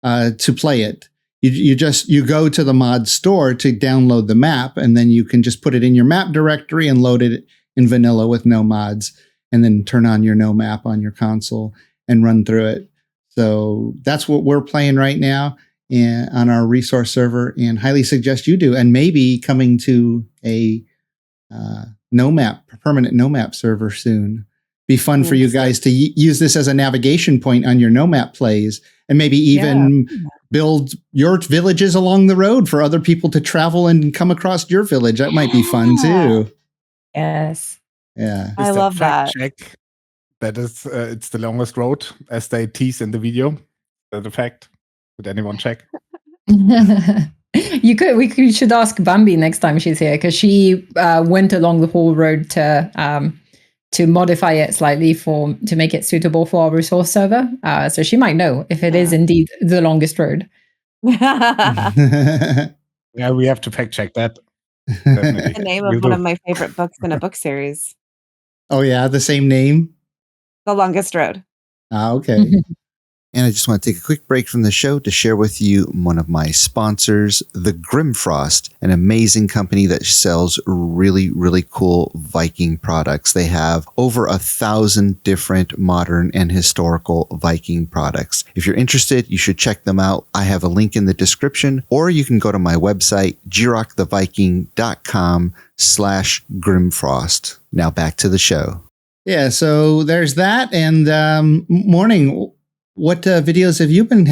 to play it. You go to the mod store to download the map, and then you can just put it in your map directory and load it in vanilla with no mods, and then turn on your no map on your console and run through it. So that's what we're playing right now on our resource server, and highly suggest you do. And maybe coming to a permanent no map server soon. Be fun for you guys to use this as a navigation point on your no map plays, and maybe even build your villages along the road for other people to travel and come across your village. That might be fun too. Yes. Yeah. I love that. Check. That is, it's the longest road, as they tease in the video. Is that a fact? Did anyone check? We should ask Bambi next time she's here, because she went along the whole road to modify it slightly to make it suitable for our resource server. So she might know if it is indeed the longest road. Yeah, we have to fact check that. Definitely. The name of one of my favorite books in a book series. Oh yeah, the same name? The Longest Road. Okay. And I just want to take a quick break from the show to share with you one of my sponsors, the Grimfrost, an amazing company that sells really, really cool Viking products. They have over 1,000 different modern and historical Viking products. If you're interested, you should check them out. I have a link in the description, or you can go to my website, jiroctheviking.com/Grimfrost. Now back to the show. Yeah, so there's that. And morning. What videos have you been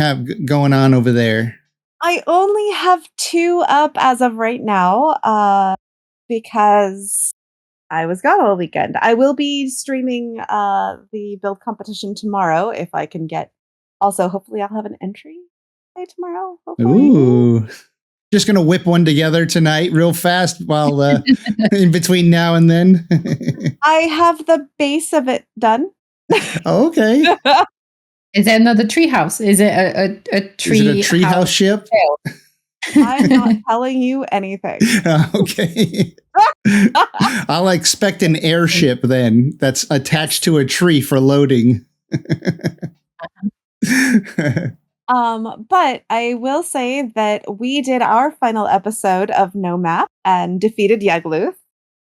going on over there? I only have 2 up as of right now, because I was gone all weekend. I will be streaming the build competition tomorrow if I can get. Also, hopefully, I'll have an entry by tomorrow. Hopefully. Ooh, just gonna whip one together tonight, real fast, while in between now and then. I have the base of it done. Okay. Is it another treehouse? Is it a tree? Is it a treehouse ship? I'm not telling you anything. Okay. I'll expect an airship then that's attached to a tree for loading. But I will say that we did our final episode of No Map and defeated Yagluth.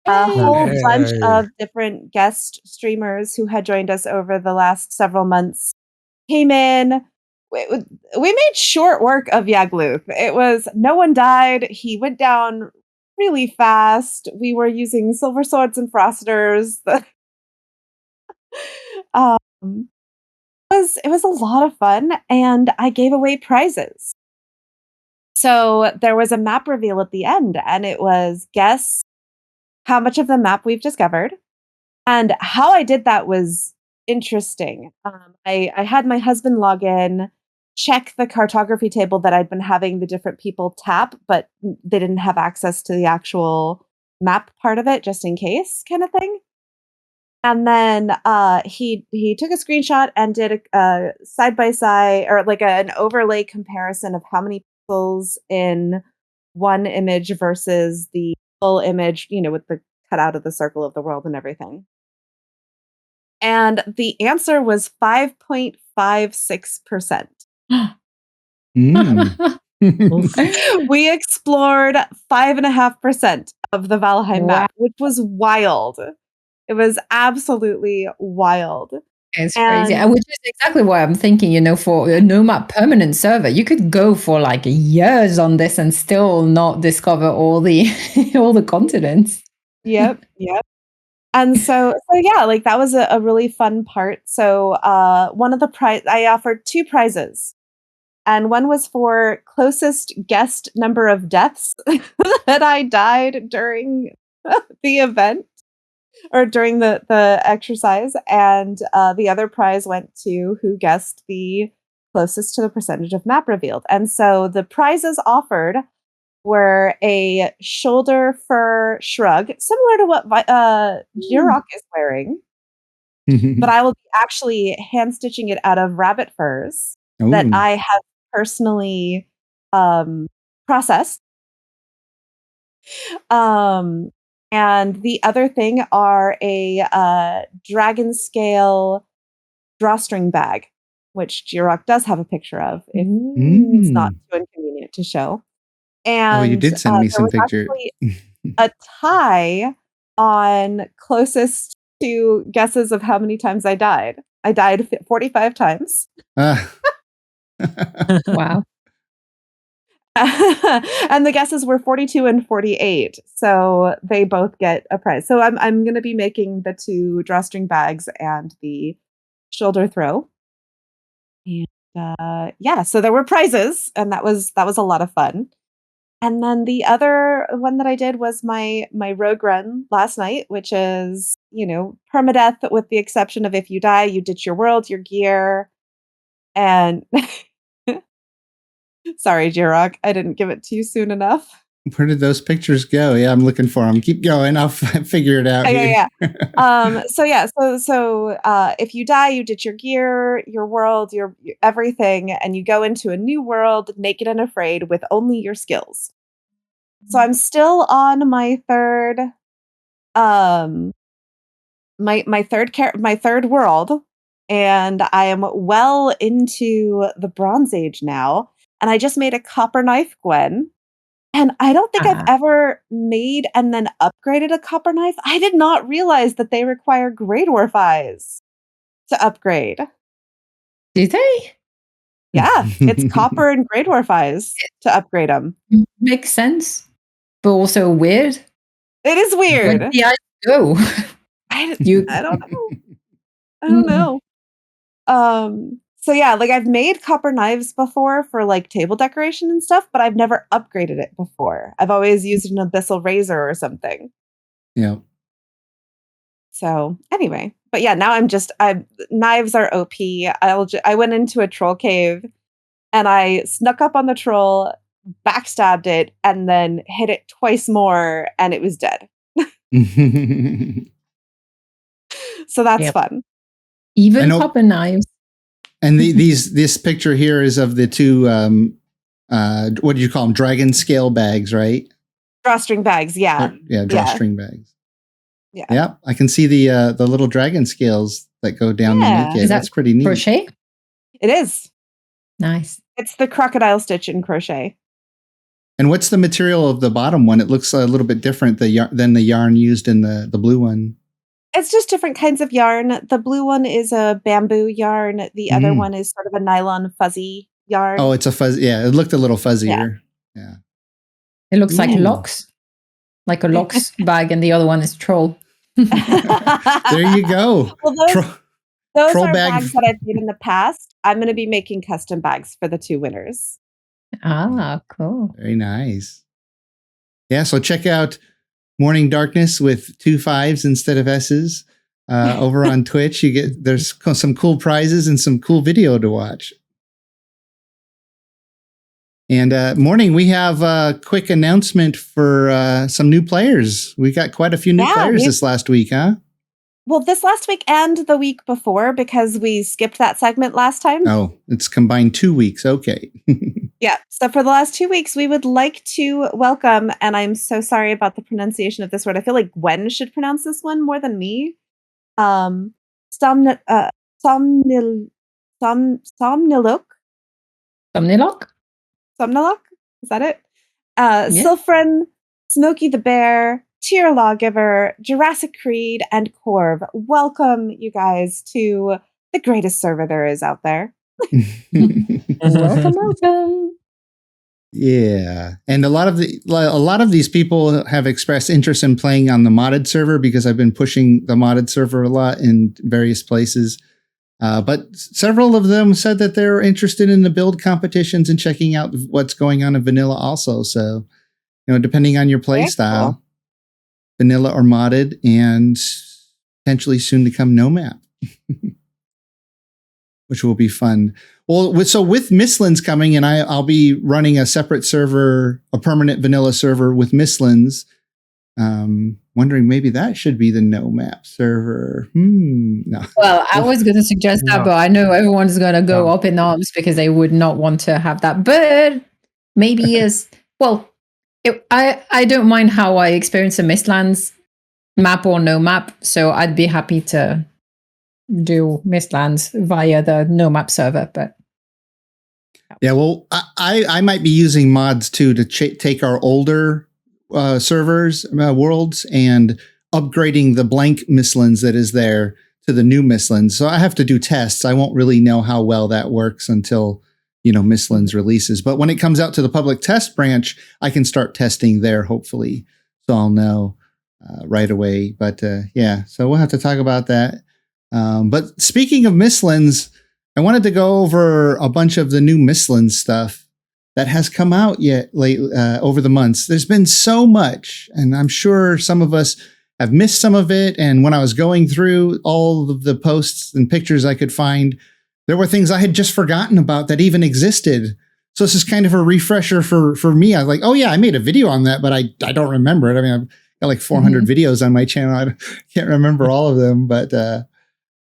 A whole bunch of different guest streamers who had joined us over the last several months came in. We made short work of Yagluth. It was, no one died. He went down really fast. We were using silver swords and frosters. It was a lot of fun, and I gave away prizes. So there was a map reveal at the end, and it was guess how much of the map we've discovered. And how I did that was interesting. I had my husband log in, check the cartography table that I'd been having the different people tap, but they didn't have access to the actual map part of it, just in case, kind of thing. And then he took a screenshot and did a side by side, or like an overlay comparison of how many pixels in one image versus the full image, with the cutout of the circle of the world and everything. And the answer was 5.56%. We explored 5.5% of the Valheim map, which was wild. It was absolutely wild. It's crazy. Which is exactly what I'm thinking, for a no map permanent server. You could go for like years on this and still not discover all the all the continents. Yep. And so yeah, like that was a really fun part. So one of the I offered 2 prizes. And one was for closest guessed number of deaths that I died during the event or during the exercise. And the other prize went to who guessed the closest to the percentage of map revealed. And so the prizes offered were a shoulder fur shrug, similar to what Jiroc is wearing. But I will be actually hand stitching it out of rabbit furs that I have personally processed. And the other thing are a dragon scale drawstring bag, which Jiroc does have a picture of, if it's not too inconvenient to show. And you did send me there some was picture. actually a tie on closest to guesses of how many times I died. I died 45 times. Wow. And the guesses were 42 and 48. So they both get a prize. So I'm going to be making the 2 drawstring bags and the shoulder throw. And yeah, so there were prizes, and that was a lot of fun. And then the other one that I did was my rogue run last night, which is, permadeath with the exception of if you die, you ditch your world, your gear, and sorry, Jiroc, I didn't give it to you soon enough. Where did those pictures go? Yeah, I'm looking for them. Keep going. I'll figure it out. Yeah. So if you die, you ditch your gear, your world, your everything, and you go into a new world naked and afraid with only your skills. So I'm still on my third, my third world, and I am well into the Bronze Age now. And I just made a copper knife Gwen. And I don't think I've ever made and then upgraded a copper knife. I did not realize that they require Grey Dwarf eyes to upgrade. Do they? Yeah, it's copper and Grey Dwarf eyes to upgrade them. Makes sense, but also weird. It is weird. Where did the eyes go? I don't know. I don't know. So yeah, like I've made copper knives before for like table decoration and stuff, but I've never upgraded it before. I've always used an abyssal razor or something. Yeah. So anyway, but yeah, now knives are OP. I went into a troll cave and I snuck up on the troll, backstabbed it, and then hit it twice more, and it was dead. So that's fun. Even copper knives. And this picture here is of the 2, what do you call them? Dragon scale bags, right? Drawstring bags, yeah. Drawstring bags. Yeah. Yeah, I can see the little dragon scales that go down the neck. Is That's pretty neat. Crochet? It is. Nice. It's the crocodile stitch in crochet. And what's the material of the bottom one? It looks a little bit different than the yarn used in the blue one. It's just different kinds of yarn. The blue one is a bamboo yarn. The other one is sort of a nylon fuzzy yarn. Oh, it's a fuzzy. Yeah, it looked a little fuzzier. Yeah. It looks like locks. Like a locks bag, and the other one is troll. There you go. Well, those are bags that I've made in the past. I'm going to be making custom bags for the 2 winners. Ah, cool. Very nice. Yeah, so check out Morning Darkness with 2 5s instead of S's over on Twitch. There's some cool prizes and some cool video to watch. And Morning, we have a quick announcement for some new players. We got quite a few new players this last week, huh? Well, this last week and the week before, because we skipped that segment last time. Oh, it's combined 2 weeks. Okay. Yeah. So for the last 2 weeks, we would like to welcome, and I'm so sorry about the pronunciation of this word. I feel like Gwen should pronounce this one more than me. Somnilok. Somnilok? Is that it? Sylphrin, Smokey the Bear, Tier Lawgiver, Jurassic Creed, and Corv. Welcome, you guys, to the greatest server there is out there. Welcome. Yeah, and a lot of these people have expressed interest in playing on the modded server because I've been pushing the modded server a lot in various places. But several of them said that they're interested in the build competitions and checking out what's going on in vanilla also. So, depending on your play style, cool. Vanilla or modded, and potentially soon to come no map, which will be fun. Well, so with Mistlands coming, and I'll be running a separate server, a permanent vanilla server with Mistlands. Wondering maybe that should be the no map server. No. Well, I was going to suggest that, but I know everyone's going to go up in arms because they would not want to have that. But maybe I don't mind how I experience the Mistlands, map or no map. So I'd be happy to do Mistlands via the no map server. But yeah, well, I might be using mods too to take our older servers, worlds, and upgrading the blank Mistlands that is there to the new Mistlands. So I have to do tests. I won't really know how well that works until, Mistlands releases. But when it comes out to the public test branch, I can start testing there, hopefully. So I'll know right away. But yeah, so we'll have to talk about that. But speaking of Mistlands, I wanted to go over a bunch of the new Mistlands stuff that has come out yet over the months. There's been so much, and I'm sure some of us have missed some of it. And when I was going through all of the posts and pictures I could find, there were things I had just forgotten about that even existed. So this is kind of a refresher for me. I was like, oh yeah, I made a video on that, but I don't remember it. I mean, I've got like 400 videos on my channel. I can't remember all of them, but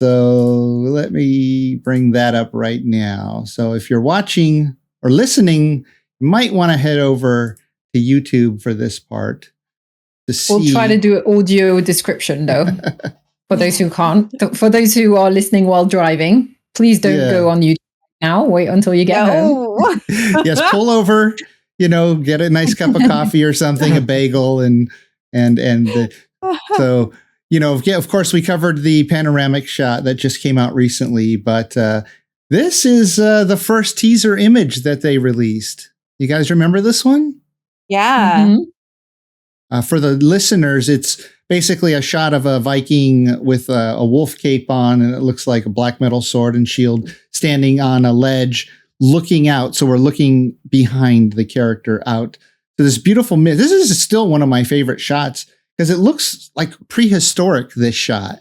so let me bring that up right now. So if you're watching or listening, you might want to head over to YouTube for this part to see. We'll try to do an audio description though, for those who can't. For those who are listening while driving, please don't go on YouTube now. Wait until you get home. Yes, pull over, get a nice cup of coffee or something, a bagel, so, of course, we covered the panoramic shot that just came out recently, but this is the first teaser image that they released. You guys remember this one? Yeah. Mm-hmm. For the listeners, it's basically a shot of a Viking with a wolf cape on, and it looks like a black metal sword and shield standing on a ledge looking out. So we're looking behind the character out to this beautiful mist. This is still one of my favorite shots because it looks like prehistoric, this shot.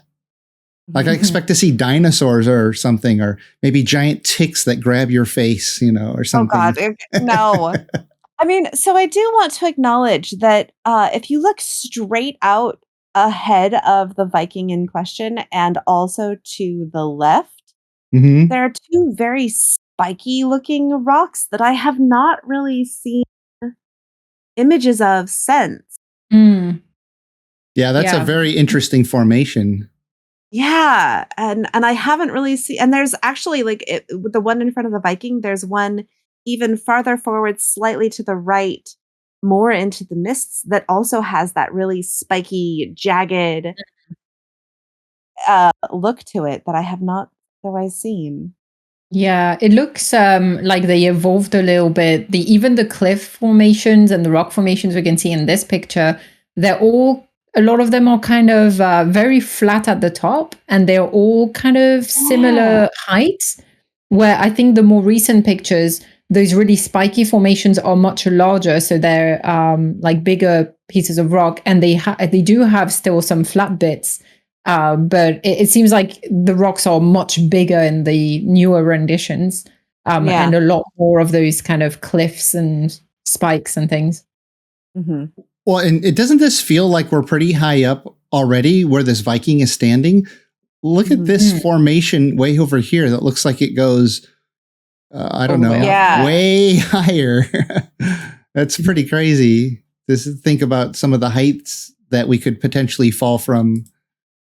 Like I expect to see dinosaurs or something, or maybe giant ticks that grab your face, or something. Oh God, no. I mean, so I do want to acknowledge that if you look straight out ahead of the Viking in question and also to the left, there are two very spiky looking rocks that I have not really seen images of since. Yeah, that's a very interesting formation. Yeah, and I haven't really seen, and there's actually with the one in front of the Viking, there's one even farther forward, slightly to the right, more into the mists, that also has that really spiky, jagged look to it that I have not otherwise seen. Yeah, it looks like they evolved a little bit. Even the cliff formations and the rock formations we can see in this picture, a lot of them are kind of very flat at the top, and they're all kind of similar heights, where I think the more recent pictures, those really spiky formations are much larger. So they're like bigger pieces of rock, and they do have still some flat bits. But it seems like the rocks are much bigger in the newer renditions, and a lot more of those kind of cliffs and spikes and things. Well, and doesn't this feel like we're pretty high up already where this Viking is standing? Look at this formation way over here that looks like it goes, I don't know, way higher. That's pretty crazy. Think about some of the heights that we could potentially fall from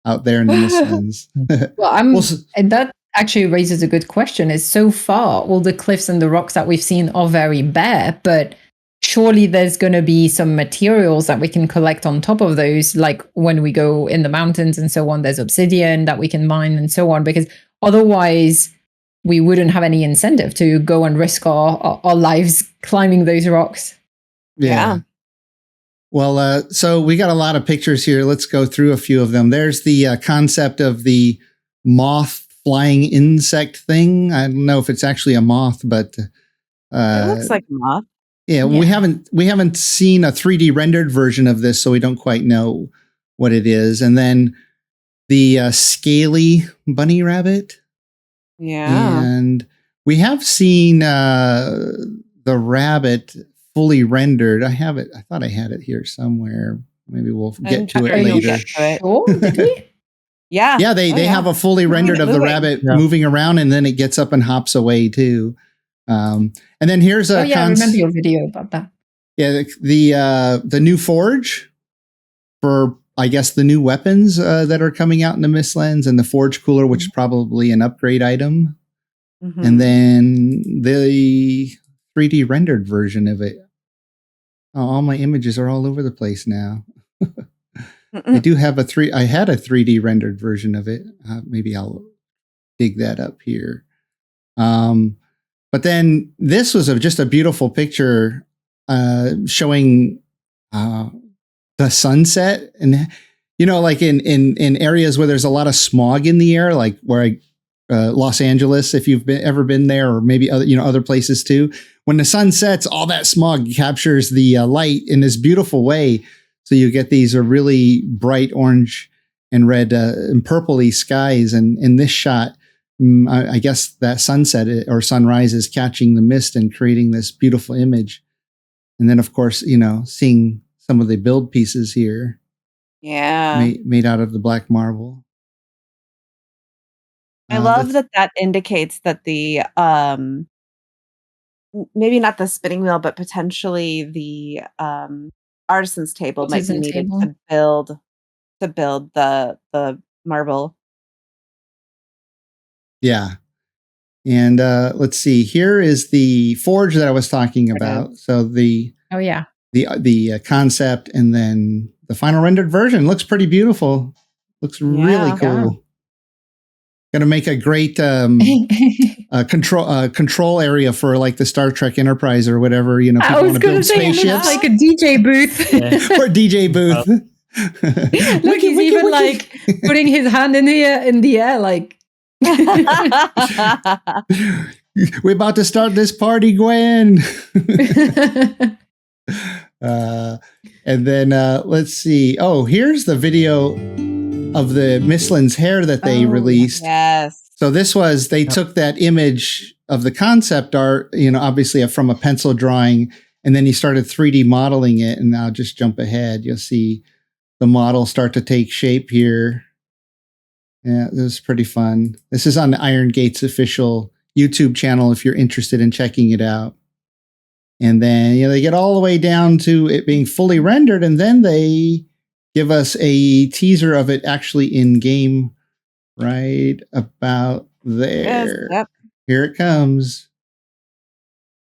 out there in the Mistlands. And that actually raises a good question. Is so far, all the cliffs and the rocks that we've seen are very bare, but surely there's going to be some materials that we can collect on top of those, like when we go in the mountains and so on, there's obsidian that we can mine and so on, because otherwise we wouldn't have any incentive to go and risk our lives climbing those rocks. Yeah. Well, so we got a lot of pictures here. Let's go through a few of them. There's the concept of the moth flying insect thing. I don't know if it's actually a moth, but it looks like a moth. Yeah, we haven't seen a 3D rendered version of this, so we don't quite know what it is. And then the scaly bunny rabbit. Yeah. And we have seen the rabbit fully rendered. I have it. I thought I had it here somewhere. Maybe we'll get to it later. Oh, did we? Yeah. Yeah, they have a fully rendered of the rabbit moving around, and then it gets up and hops away too. And then here's a I remember your video about that. Yeah, the new forge for, I guess, the new weapons that are coming out in the Mistlands, and the forge cooler, which is probably an upgrade item. Mhm. And then the 3D rendered version of it. Oh, all my images are all over the place now. I do have I had a 3D rendered version of it. Maybe I'll dig that up here. But then this was just a beautiful picture showing the sunset, and like in areas where there's a lot of smog in the air, like where Los Angeles, if you've ever been there, or maybe other places too. When the sun sets, all that smog captures the light in this beautiful way, so you get these really bright orange and red and purpley skies. And in this shot, I guess that sunset or sunrise is catching the mist and creating this beautiful image. And then, of course, seeing some of the build pieces here, made out of the black marble. I love that indicates that the maybe not the spinning wheel, but potentially the artisan's table might be Artisan needed table. to build the marble. Yeah. And let's see. Here is the forge that I was talking about. So the concept, and then the final rendered version looks pretty beautiful. Looks really cool. Going to make a great control area for like the Star Trek Enterprise or whatever. People I was going to build spaceships. It looks like a DJ booth. Or a DJ booth. Look, he's even like putting his hand in the air, like. We're about to start this party, Gwen. And then let's see. Oh, here's the video of the Mistlands hair that they released. Yes. So this was, they took that image of the concept art, obviously from a pencil drawing, and then he started 3D modeling it. And I'll just jump ahead. You'll see the model start to take shape here. Yeah, this is pretty fun. This is on the Iron Gate's official YouTube channel if you're interested in checking it out. And then, they get all the way down to it being fully rendered, and then they give us a teaser of it actually in game right about there. Yes, yep. Here it comes.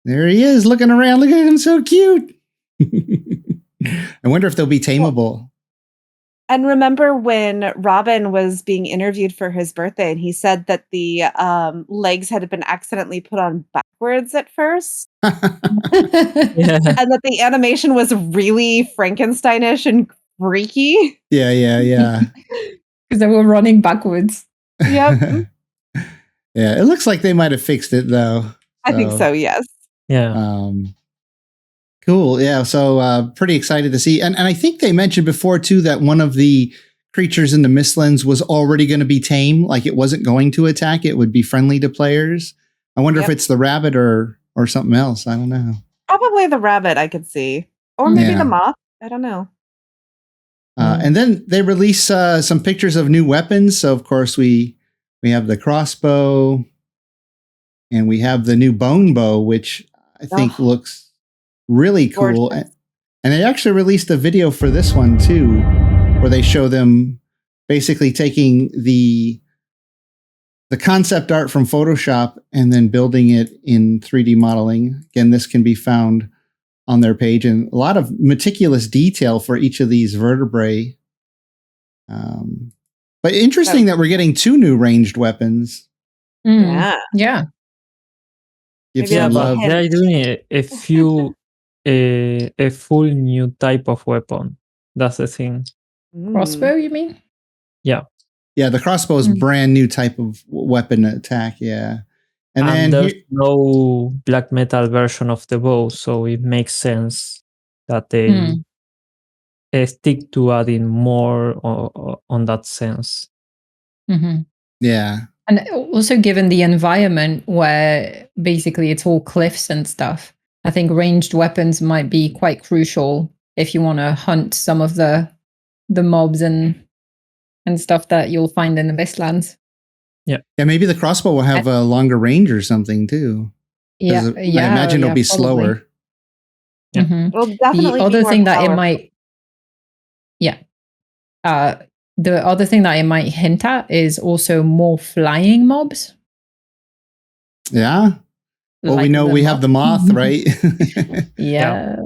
There he is looking around. Look at him, so cute. I wonder if they'll be tameable. And remember when Robin was being interviewed for his birthday, and he said that the legs had been accidentally put on backwards at first. Yeah. And that the animation was really Frankensteinish and freaky. Yeah. Because they were running backwards. Yep. Yeah, it looks like they might have fixed it, though. I think so, yes. Yeah. Cool. Yeah. So pretty excited to see. And I think they mentioned before, too, that one of the creatures in the Mistlands was already going to be tame. Like it wasn't going to attack. It would be friendly to players. I wonder if it's the rabbit or something else. I don't know. Probably the rabbit, I could see. Or maybe the moth. I don't know. And then they release some pictures of new weapons. So, of course, we have the crossbow, and we have the new bone bow, which I think looks really cool. And they actually released a video for this one too, where they show them basically taking the concept art from Photoshop and then building it in 3D modeling. Again, this can be found on their page, and a lot of meticulous detail for each of these vertebrae. But interesting that we're getting 2 new ranged weapons. Yeah. Give Yeah, some but love. they're doing a full new type of weapon. That's the thing. Crossbow, you mean? Yeah. Yeah, the crossbow is brand new type of weapon attack. Yeah. And then there's no black metal version of the bow, so it makes sense that they stick to adding more on that sense. Mm-hmm. Yeah. And also, given the environment where basically it's all cliffs and stuff, I think ranged weapons might be quite crucial if you want to hunt some of the mobs and stuff that you'll find in the Mistlands. Yeah, maybe the crossbow will have a longer range or something too. Yeah, I imagine it'll be slower. Yeah. Mhm. It'll definitely The be other more thing that it powerful. might, yeah, the other thing that it might hint at is also more flying mobs. Yeah. Well, we like know the we have the moth, right? Yeah.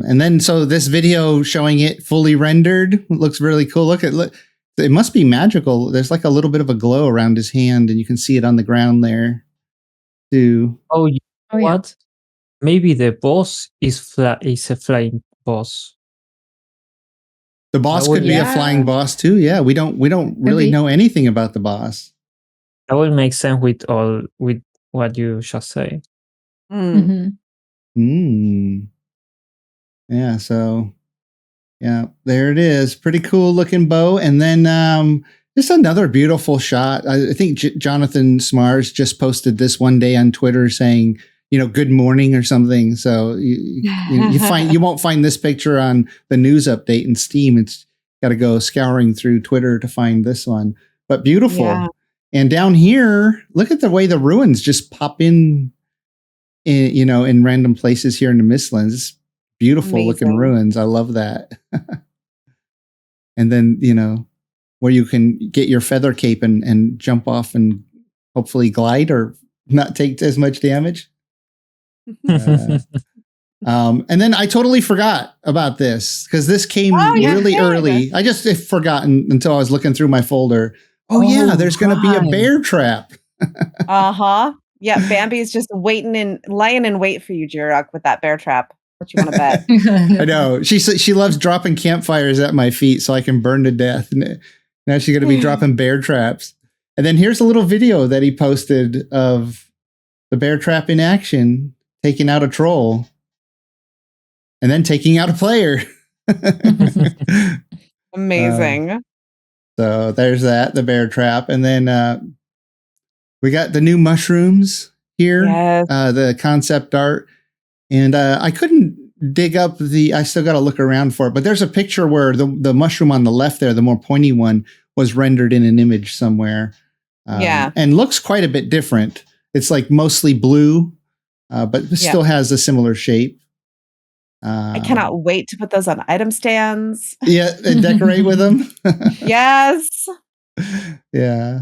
And then so this video showing it fully rendered looks really cool. Look, it must be magical. There's like a little bit of a glow around his hand, and you can see it on the ground there too. Oh, you know Oh, yeah. what? Maybe the boss is a flying boss. The boss That would- could be a Yeah. flying boss too. Yeah, we don't really be. know anything about the boss. That would make sense with what you just say. Mm. Mhm. Yeah, so yeah, there it is. Pretty cool looking bow. And then just another beautiful shot. I think Jonathan Smars just posted this one day on Twitter saying, good morning or something. So you won't find this picture on the news update in Steam. It's got to go scouring through Twitter to find this one. But beautiful. Yeah. And down here, look at the way the ruins just pop in random places here in the Mistlands. It's beautiful looking Amazing. ruins. I love that. And then, where you can get your feather cape and jump off and hopefully glide or not take as much damage. And then I totally forgot about this because this came really early. I just forgotten until I was looking through my folder. Oh yeah, there's going to be a bear trap. Uh-huh. Yeah, Bambi's just lying in wait for you, Jiroc, with that bear trap. What you want to bet? I know. She loves dropping campfires at my feet so I can burn to death. And now she's going to be dropping bear traps. And then here's a little video that he posted of the bear trap in action, taking out a troll and then taking out a player. Amazing. So there's that, the bear trap. And then we got the new mushrooms here, Yes. the concept art. And I couldn't dig up I still got to look around for it, but there's a picture where the mushroom on the left there, the more pointy one, was rendered in an image somewhere. Yeah. And looks quite a bit different. It's like mostly blue, but still has a similar shape. I cannot wait to put those on item stands. Yeah, and decorate with them. Yes. Yeah.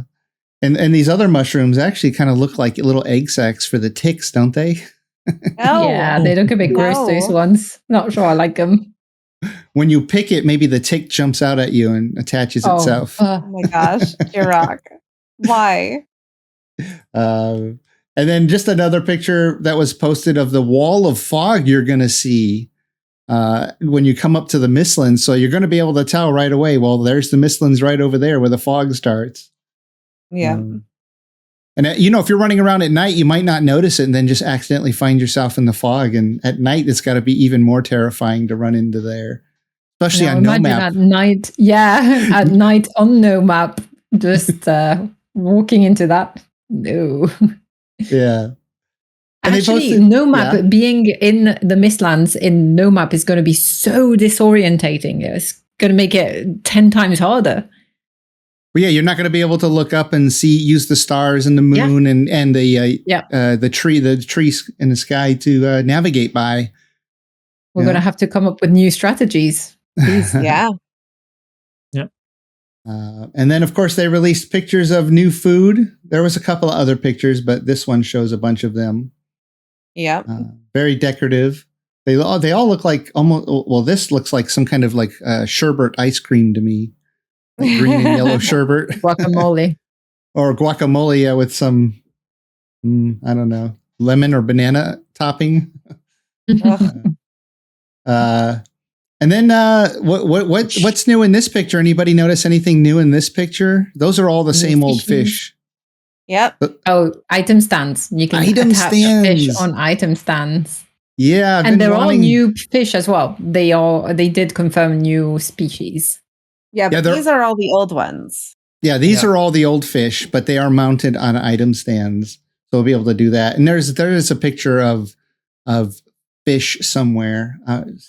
And these other mushrooms actually kind of look like little egg sacs for the ticks, don't they? No. Yeah, they look a bit gross, those ones. Not sure I like them. When you pick it, maybe the tick jumps out at you and attaches itself. Oh my gosh, Jiroc. Why? And then just another picture that was posted of the wall of fog you're going to see when you come up to the Mistlands. So you're going to be able to tell right away, well, there's the Mistlands right over there where the fog starts. Yeah. And if you're running around at night, you might not notice it and then just accidentally find yourself in the fog. And at night, it's got to be even more terrifying to run into there, especially on no map. At night, at night on no map, just walking into that. No. Yeah. And actually, no map, being in the Mistlands in no map is going to be so disorientating. It's going to make it 10 times harder. Well, yeah, you're not going to be able to look up and use the stars and the moon and the trees in the sky to navigate by. We're going to have to come up with new strategies. Yeah. Yeah. And then, of course, they released pictures of new food. There was a couple of other pictures, but this one shows a bunch of them. Yeah. Very decorative. They all look like almost. Well, this looks like some kind of like sherbet ice cream to me. Like green and yellow sherbet. Guacamole. Or guacamole, yeah, with some, I don't know, lemon or banana topping. And then what's new in this picture? Anybody notice anything new in this picture? Those are all the same old fish. Yep. Item stands. You can attach fish on item stands. Yeah. And they're all new fish as well. They did confirm new species. Yeah, but these are all the old ones. Yeah, these are all the old fish, but they are mounted on item stands. So we'll be able to do that. And there is a picture of fish somewhere.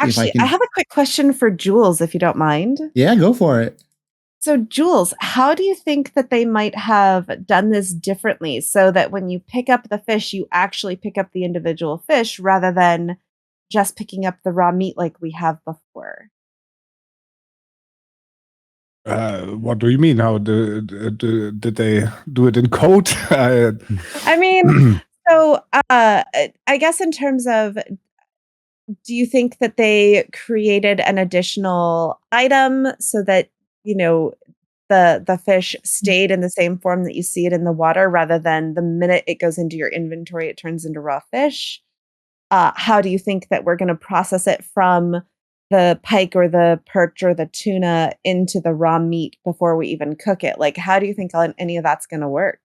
Actually, I have a quick question for Jules, if you don't mind. Yeah, go for it. So, Jules, how do you think that they might have done this differently so that when you pick up the fish, you actually pick up the individual fish rather than just picking up the raw meat like we have before? What do you mean? How did they do it in code? I mean, so I guess in terms of, do you think that they created an additional item so that, you know, the fish stayed in the same form that you see it in the water rather than the minute it goes into your inventory, it turns into raw fish? How do you think that we're going to process it from the pike or the perch or the tuna into the raw meat before we even cook it? Like, how do you think any of that's going to work?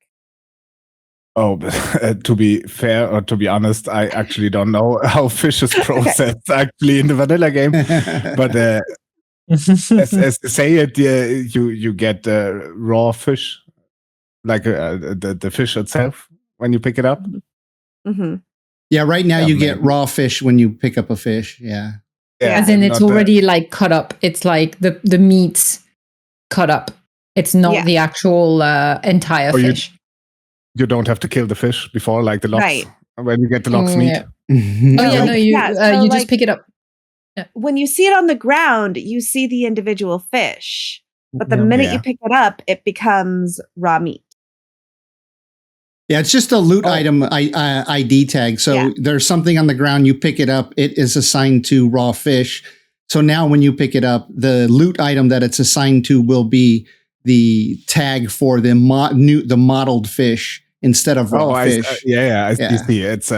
Oh, but, to be fair or to be honest, I actually don't know how fish is processed actually in the vanilla game. But as say it, you get raw fish, like the fish itself when you pick it up. Mm-hmm. Yeah, right now you get maybe. raw fish when you pick up a fish. Yeah. Yeah. As in, it's not already like cut up. It's like the meat's cut up. It's not Yeah. the actual entire Or fish. you don't have to kill the fish before, like the lox. Right. When you get the lox meat. Yeah. Mhm. Oh yeah, like- no, you yeah, so, you like- just pick it up. When you see it on the ground, you see the individual fish, but the Yeah. minute Yeah. you pick it up, it becomes raw meat. Yeah, it's just a loot item ID tag. So Yeah. there's something on the ground, you pick it up, it is assigned to raw fish. So now when you pick it up, the loot item that it's assigned to will be the tag for the modeled fish instead of raw fish. I Yeah. see. It's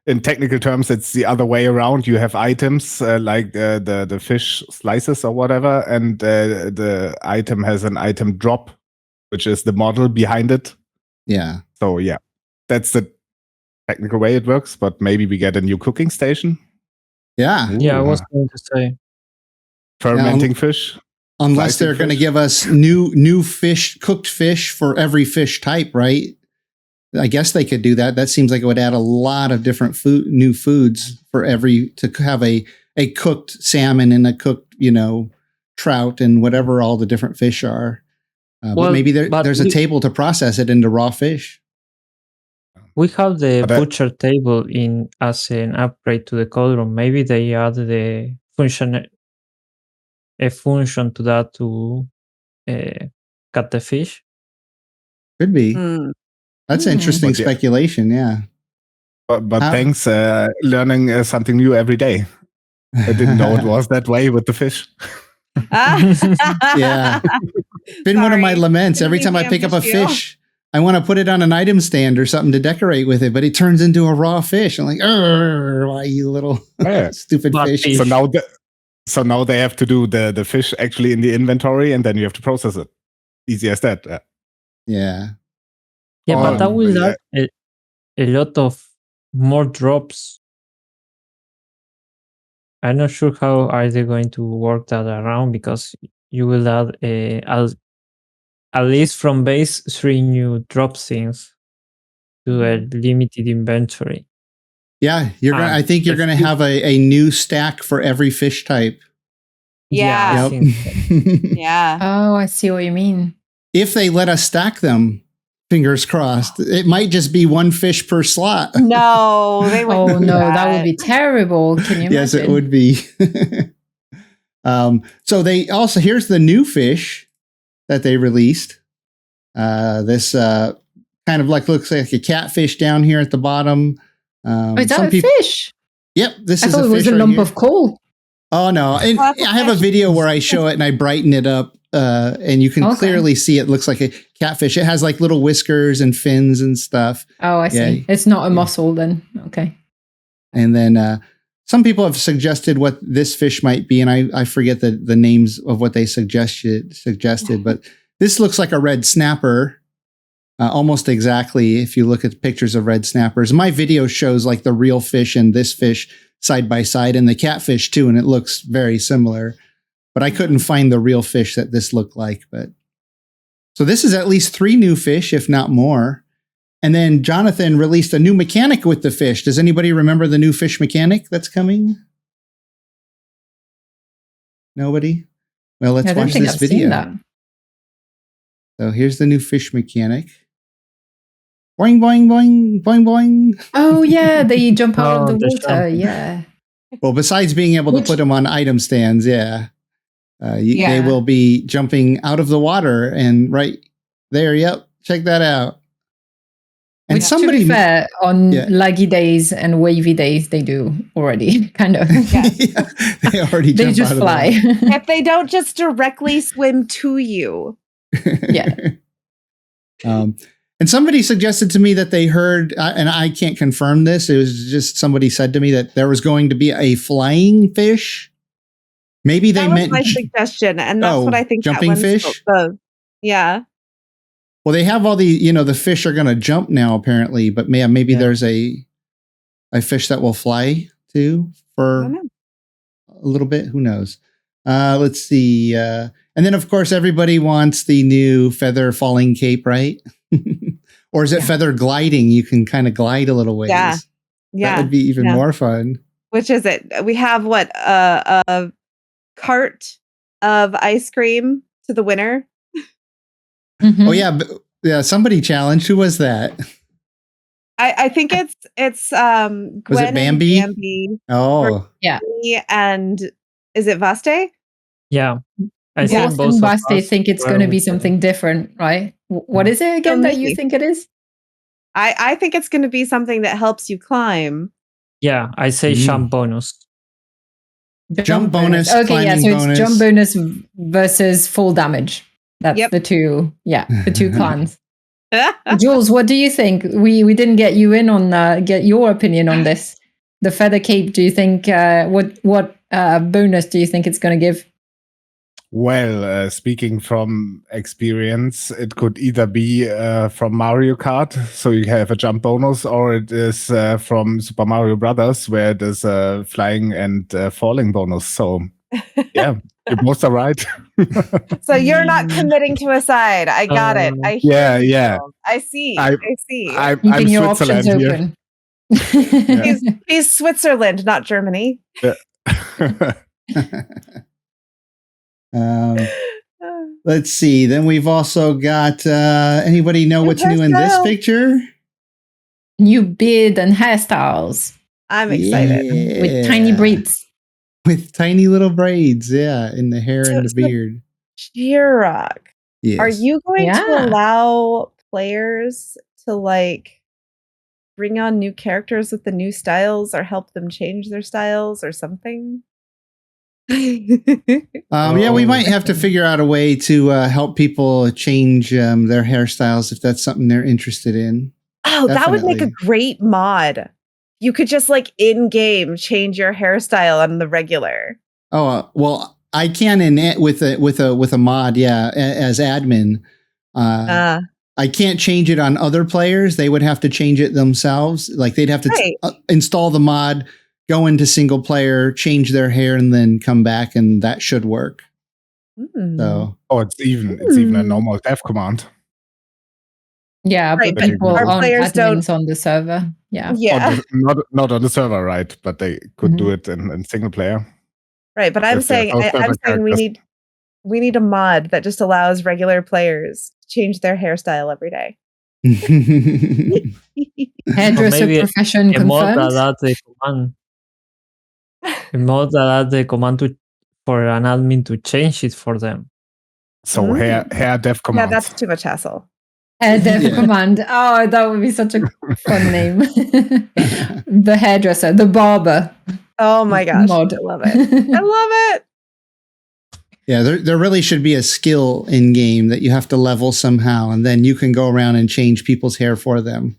in technical terms, it's the other way around. You have items like the fish slices or whatever, and the item has an item drop, which is the model behind it. Yeah. So yeah, that's the technical way it works. But maybe we get a new cooking station, Yeah. Yeah, I Ooh, was going to say. fermenting fish. Unless Slicing they're going to fish. give us new fish, cooked fish for every fish type, right? I guess they could do that. That seems like it would add a lot of different new foods for to have a cooked salmon and a cooked, trout and whatever all the different fish are. But Well, maybe but there's a table to process it into raw fish. We have the But that- butcher table in as an upgrade to the cauldron. Maybe they add a function to that to cut the fish. Could be. Hmm. That's interesting But yeah. speculation. Yeah. But How- thanks, learning something new every day. I didn't know it was that way with the fish. Yeah. Been one of my Sorry. laments. Every Didn't time I mean to pick up a ambush you. fish, I want to put it on an item stand or something to decorate with it, but it turns into a raw fish. I'm like, why you little Yeah. stupid But fish? fish. So now they have to do the fish actually in the inventory, and then you have to process it. Easy as that. Yeah. Yeah, but that will yeah. add a lot of more drops. I'm not sure how are they going to work that around, because you will add at least from base 3 new drop things to a limited inventory. Yeah. I think you're if going to you- have a new stack for every fish type. Yeah. I think so. Yeah. Oh, I see what you mean. If they let us stack them, fingers crossed, it might just be one fish per slot. No, they wouldn't. Oh do no, that would be terrible. Can you imagine? Yes, it would be. So they also, here's the new fish that they released. This kind of looks like a catfish down here at the bottom. Oh, is that a fish? Yep, this I is thought a it was fish a right lump here. of coal. Oh no! And Oh, that's a I have a fish. video where I show it and I brighten it up, and you can Okay. clearly see it looks like a catfish. It has like little whiskers and fins and stuff. Oh, I Yeah. see. It's not a Yeah. mussel then. Okay. And then some people have suggested what this fish might be, and I forget the names of what they suggested. But this looks like a red snapper, almost exactly. If you look at pictures of red snappers, my video shows like the real fish and this fish side by side, and the catfish too, and it looks very similar. But I couldn't find the real fish that this looked like. But so this is at least 3 new fish, if not more. And then Jonathan released a new mechanic with the fish. Does anybody remember the new fish mechanic that's coming? Nobody? Well, let's I don't watch think this I've video. seen that. So here's the new fish mechanic. Boing, boing, boing, boing, boing. Oh yeah, they jump out Oh, of the the water. jumping. Yeah. Well, besides being able to put them on item stands, they will be jumping out of the water and right there. Yep, check that out. And Which, to be fair, on laggy days and wavy days, they do already, kind of. Yeah, they already they jump just out fly. of the water. If they don't just directly swim to you. Yeah. And somebody suggested to me that they heard, and I can't confirm this, it was just somebody said to me that there was going to be a flying fish. Maybe they meant my suggestion, and that's what I think. Jumping fish? Yeah. Well, they have all the, the fish are going to jump now, apparently, but maybe there's a fish that will fly too for a little bit. Who knows? Let's see. And then, of course, everybody wants the new feather falling cape, right? Or is it feather gliding? You can kind of glide a little ways. Yeah. That would be even more fun. Which is it? We have a cart of ice cream to the winner. Mm-hmm. Oh yeah, somebody challenged. Who was that? I think it's Gwen was it Bambi? And Bambi. Oh yeah. And is it Vaste? Yeah. I think both Vaste think it's going to be something different, right? What is it again that you think it is? I think it's going to be something that helps you climb. Yeah, I say jump bonus. Jump bonus. Okay, yeah, so it's jump bonus versus full damage. That's the two clans. Jules, what do you think? We didn't get you in on get your opinion on this. The feather cape. Do you think what bonus do you think it's going to give? Well, speaking from experience, it could either be from Mario Kart, so you have a jump bonus, or it is from Super Mario Brothers, where it is a flying and falling bonus. So, yeah, you both are right. So you're not committing to a side. I got it. I hear you. I see. I see. I'm your Switzerland options here. open. He's Switzerland, not Germany. Let's see. Then we've also got anybody know what's new in this picture? New beard and hairstyles. I'm excited. With tiny braids. With tiny little braids, in the hair and the beard. Jiroc. Yes. Are you going to allow players to bring on new characters with the new styles, or help them change their styles or something? Yeah, we might have to figure out a way to help people change their hairstyles if that's something they're interested in. Oh, that would make a great mod. You could just in game change your hairstyle on the regular. Oh well, I can with a mod, as admin. I can't change it on other players. They would have to change it themselves. They'd have to install the mod, go into single player, change their hair, and then come back, and that should work. So, it's even a normal dev command. Yeah, but people aren't admins on the server. Yeah. Not on the server, right? But they could do it in single player. Right, but I'm saying we need a mod that just allows regular players to change their hairstyle every day. Hairdresser profession confirmed. A mod that adds the command for an admin to change it for them. So hair dev command. Yeah, that's too much hassle. Hair dev command. Oh, that would be such a fun name. The hairdresser, the barber. Oh my gosh. Mod. I love it. I love it. Yeah, there really should be a skill in game that you have to level somehow, and then you can go around and change people's hair for them.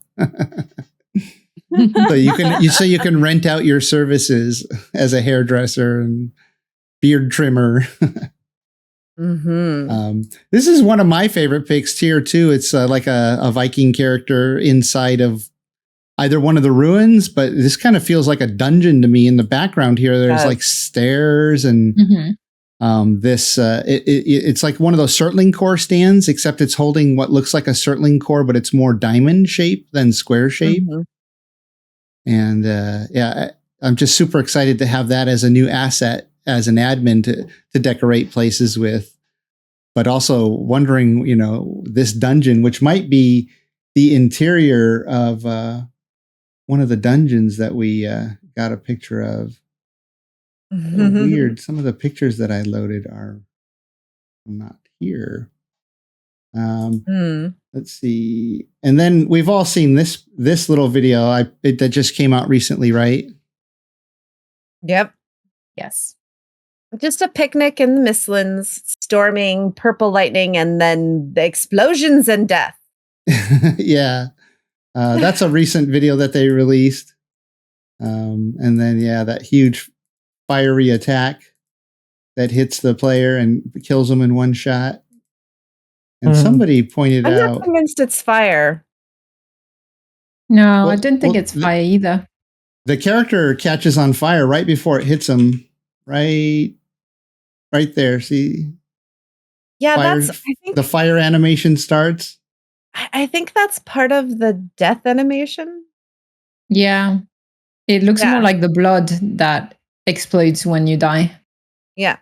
So you can rent out your services as a hairdresser and beard trimmer. This is one of my favorite picks here too. It's like a Viking character inside of either one of the ruins, but this kind of feels like a dungeon to me. In the background here, there's stairs and it's like one of those Surtling core stands, except it's holding what looks like a Surtling core, but it's more diamond shape than square shape. And I'm just super excited to have that as a new asset as an admin to decorate places with. but also wondering, this dungeon, which might be the interior of one of the dungeons that we got a picture of. Weird. Some of the pictures that I loaded are not here. Let's see. And then we've all seen this little video that just came out recently, right? Yep. Yes. Just a picnic in the Mistlands, storming, purple lightning, and then the explosions and death. Yeah. That's a recent video that they released. And then, that huge fiery attack that hits the player and kills them in one shot. And somebody pointed I'm out... not convinced it's fire. No, I don't think it's fire either. The character catches on fire right before it hits him. Right there. See? Yeah, fire, I think the fire animation starts. I think that's part of the death animation. Yeah. It looks more like the blood that explodes when you die. Yeah.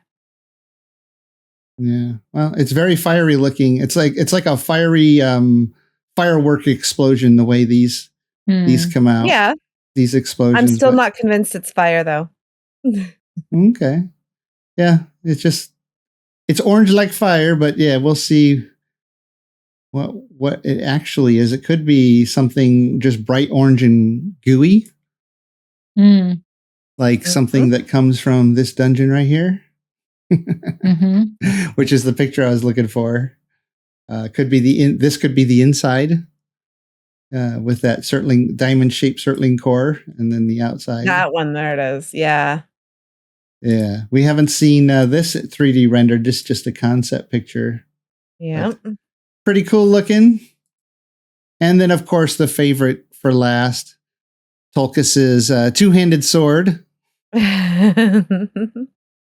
Yeah. Well, it's very fiery looking. It's like a fiery firework explosion the way these come out. Yeah. These explosions. I'm still not convinced it's fire though. Okay. Yeah, it's orange like fire, but yeah, we'll see what it actually is. It could be something just bright orange and gooey. Like something that comes from this dungeon right here. Which is the picture I was looking for. Could be this could be the inside with that diamond shaped circling core, and then the outside. That one, there it is. Yeah. Yeah, we haven't seen this 3D rendered. Just a concept picture. Yeah, pretty cool looking. And then, of course, the favorite for last, Tulkus's two-handed sword. And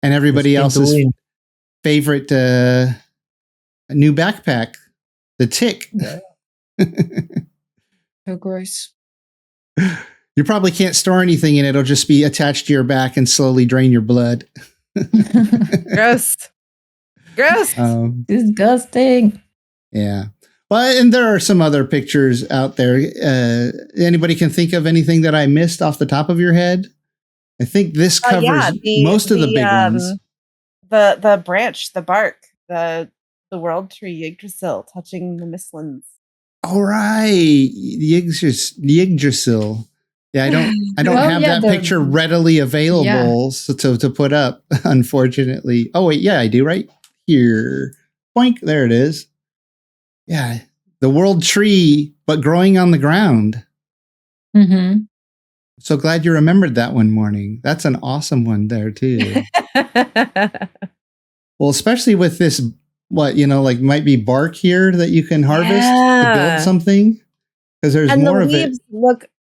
everybody else's favorite new backpack, the Tick. So gross. You probably can't store anything in it. It'll just be attached to your back and slowly drain your blood. Gross. Disgusting. Yeah. Well, and there are some other pictures out there. Anybody can think of anything that I missed off the top of your head? I think this covers most of the big ones. The branch, the bark, the world tree Yggdrasil touching the Mistlands. All right, Yggdrasil. Yeah, I don't have that picture readily available to put up, unfortunately. Oh wait, yeah, I do right here. Boink, there it is. Yeah, the world tree, but growing on the ground. So glad you remembered that one, Morning. That's an awesome one there too. Well, especially with this, might be bark here that you can harvest to build something, because there's more of it.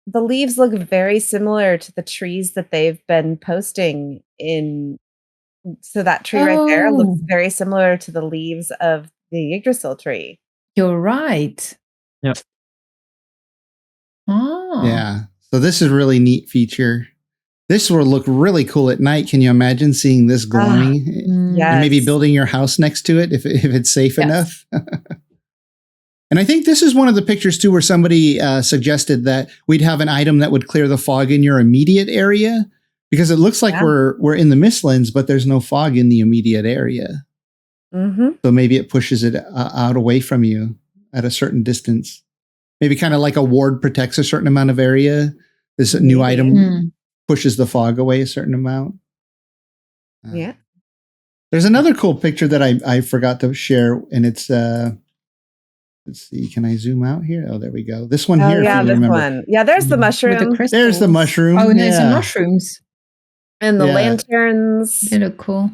The leaves look very similar to the trees that they've been posting in. So that tree right there looks very similar to the leaves of the Yggdrasil tree. You're right. Yep. Oh. Yeah. So this is a really neat feature. This will look really cool at night. Can you imagine seeing this glowing? Yes. And maybe building your house next to it if it's safe enough. And I think this is one of the pictures too where somebody suggested that we'd have an item that would clear the fog in your immediate area, because it looks like we're in the Mistlands, but there's no fog in the immediate area. So maybe it pushes it out away from you at a certain distance. Maybe kind of like a ward protects a certain amount of area. This new item pushes the fog away a certain amount. Yeah. There's another cool picture that I forgot to share, and it's let's see, can I zoom out here? Oh, there we go. This one here. Yeah, this one. Yeah, there's the mushroom. There's the mushroom. Oh, and there's the mushrooms. And the lanterns. They look cool.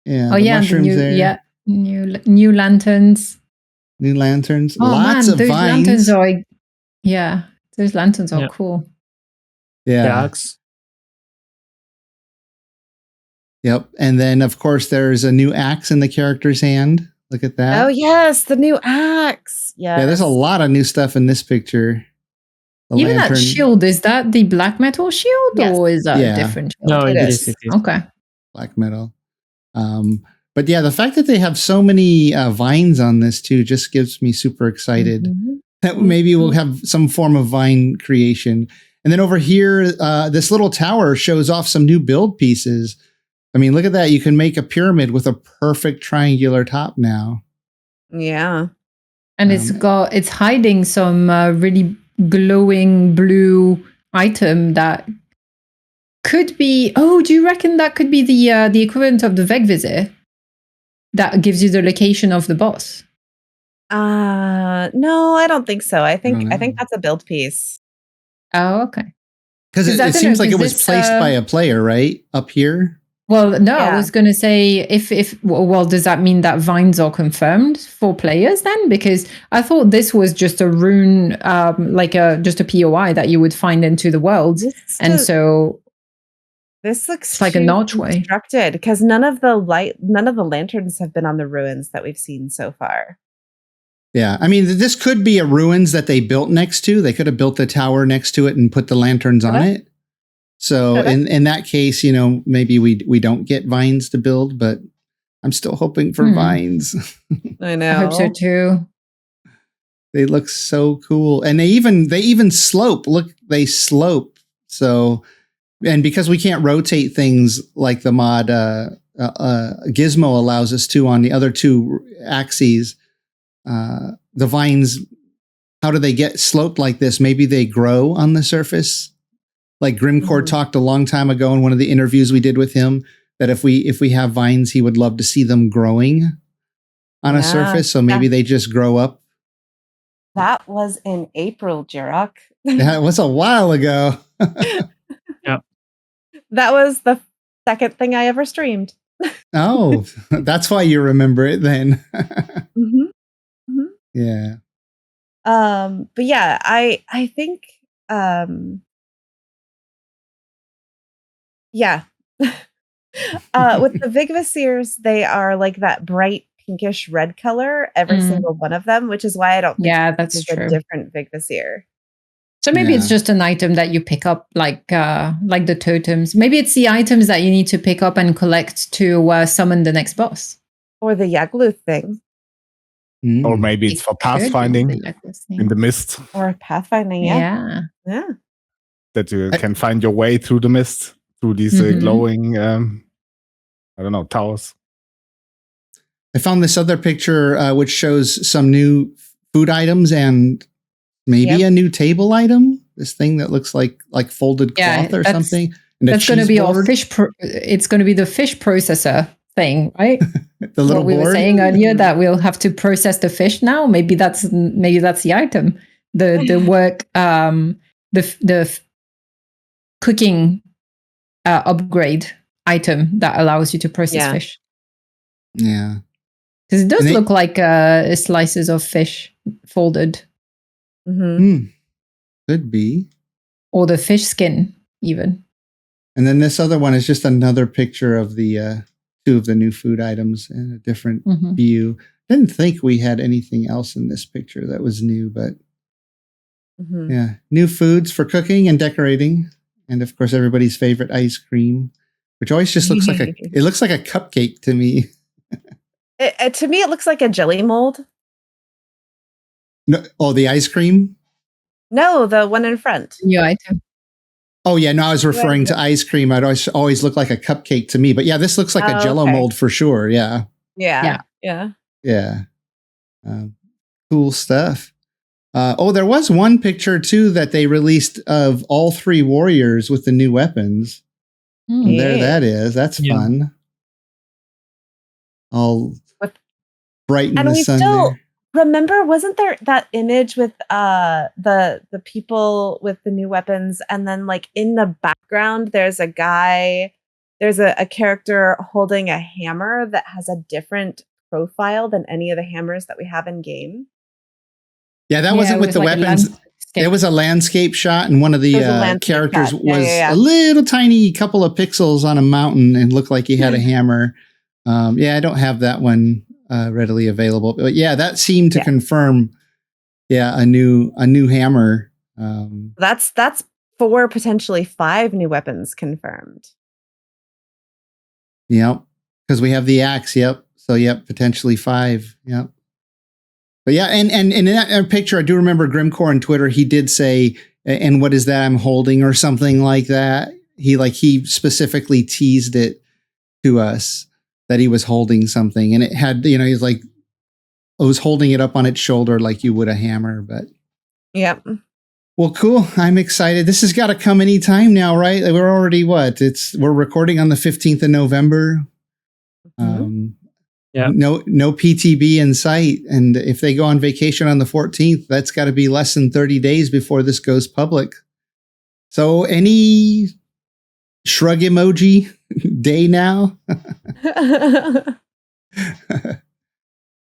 Yeah. Oh, yeah. New lanterns. New lanterns. Oh, Lots of those vines. Those lanterns are cool. Yeah. The axe. Yep. And then, of course, there's a new axe in the character's hand. Look at that. Oh, yes. The new axe. Yes. Yeah, there's a lot of new stuff in this picture. Even that shield, is that the black metal shield or is that a different shield? No, it is. Okay. Black metal. But yeah, the fact that they have so many vines on this too just gives me super excited that maybe we'll have some form of vine creation. And then over here, this little tower shows off some new build pieces. I mean, look at that. You can make a pyramid with a perfect triangular top now. Yeah. And it's hiding some really glowing blue item that could be. Oh, do you reckon that could be the equivalent of the Vegvisir that gives you the location of the boss? No, I don't think so. I think that's a build piece. Oh, okay. Because it seems like it was placed by a player, right? Up here. Well, no, I was going to say if does that mean that vines are confirmed for players then? Because I thought this was just a rune, just a POI that you would find into the world, so this looks like a notchway constructed because none of the lanterns have been on the ruins that we've seen so far. Yeah, I mean, this could be a ruins that they built next to. They could have built the tower next to it and put the lanterns on it. So in that case, maybe we don't get vines to build, but I'm still hoping for vines. I know. I hope so too. They look so cool. And they even slope. Look, they slope. So, and because we can't rotate things like the mod Gizmo allows us to on the other two axes, the vines, how do they get sloped like this? Maybe they grow on the surface. Like Grimcord talked a long time ago in one of the interviews we did with him, that if we have vines, he would love to see them growing on a surface. So maybe they just grow up. That was in April, Jiroc. That was a while ago. Yeah. That was the second thing I ever streamed. Oh, that's why you remember it then. Yeah. But yeah, I think yeah. With the Vigvisirs, they are like that bright pinkish red color, every single one of them, which is why I don't think that's true. a different Vigvisir. So maybe it's just an item that you pick up, like the totems. Maybe it's the items that you need to pick up and collect to summon the next boss. Or the Yagluth thing. Or maybe it's for pathfinding in the mist. Or pathfinding, yeah. That you can find your way through the mist, through these glowing, towers. I found this other picture which shows some new food items and maybe a new table item. This thing that looks like folded cloth or something. And that's going to be our fish. It's going to be the fish processor thing, right? The little what we were saying earlier, that we'll have to process the fish now. Maybe that's the item. The work, the cooking upgrade item that allows you to process fish. Yeah. Because it does look like slices of fish folded. Could be. Or the fish skin, even. And then this other one is just another picture of the two of the new food items in a different view. Didn't think we had anything else in this picture that was new, but yeah, new foods for cooking and decorating. And of course, everybody's favorite ice cream, which always just looks like it looks like a cupcake to me. To me, it looks like a jelly mold. No, the ice cream? No, the one in front. New item. Oh yeah, no, I was referring to ice cream. It always look like a cupcake to me, but yeah, this looks like a Jello mold for sure. Yeah. Cool stuff. There was one picture too that they released of all three warriors with the new weapons. There that is. That's fun. All bright in the sun there. Remember, wasn't there that image with the people with the new weapons, and then like in the background there's a character holding a hammer that has a different profile than any of the hammers that we have in game? Yeah, that wasn't with the weapons. It was a landscape shot, and one of the characters was a little tiny couple of pixels on a mountain and looked like he had a hammer. I don't have that one readily available, but yeah, that seemed to confirm. Yeah, a new hammer. That's 4, potentially 5 new weapons confirmed. Yep, because we have the axe. Yep. So potentially 5. Yep. But yeah, and in that picture, I do remember Grimcore on Twitter. He did say, "And what is that I'm holding?" or something like that. He specifically teased it to us that he was holding something, and it had, he's like, I was holding it up on its shoulder like you would a hammer. But Yep. well, cool. I'm excited. This has got to come anytime now, right? We're already we're recording on the 15th of November. No PTB in sight. And if they go on vacation on the 14th, that's got to be less than 30 days before this goes public. So any shrug emoji day now?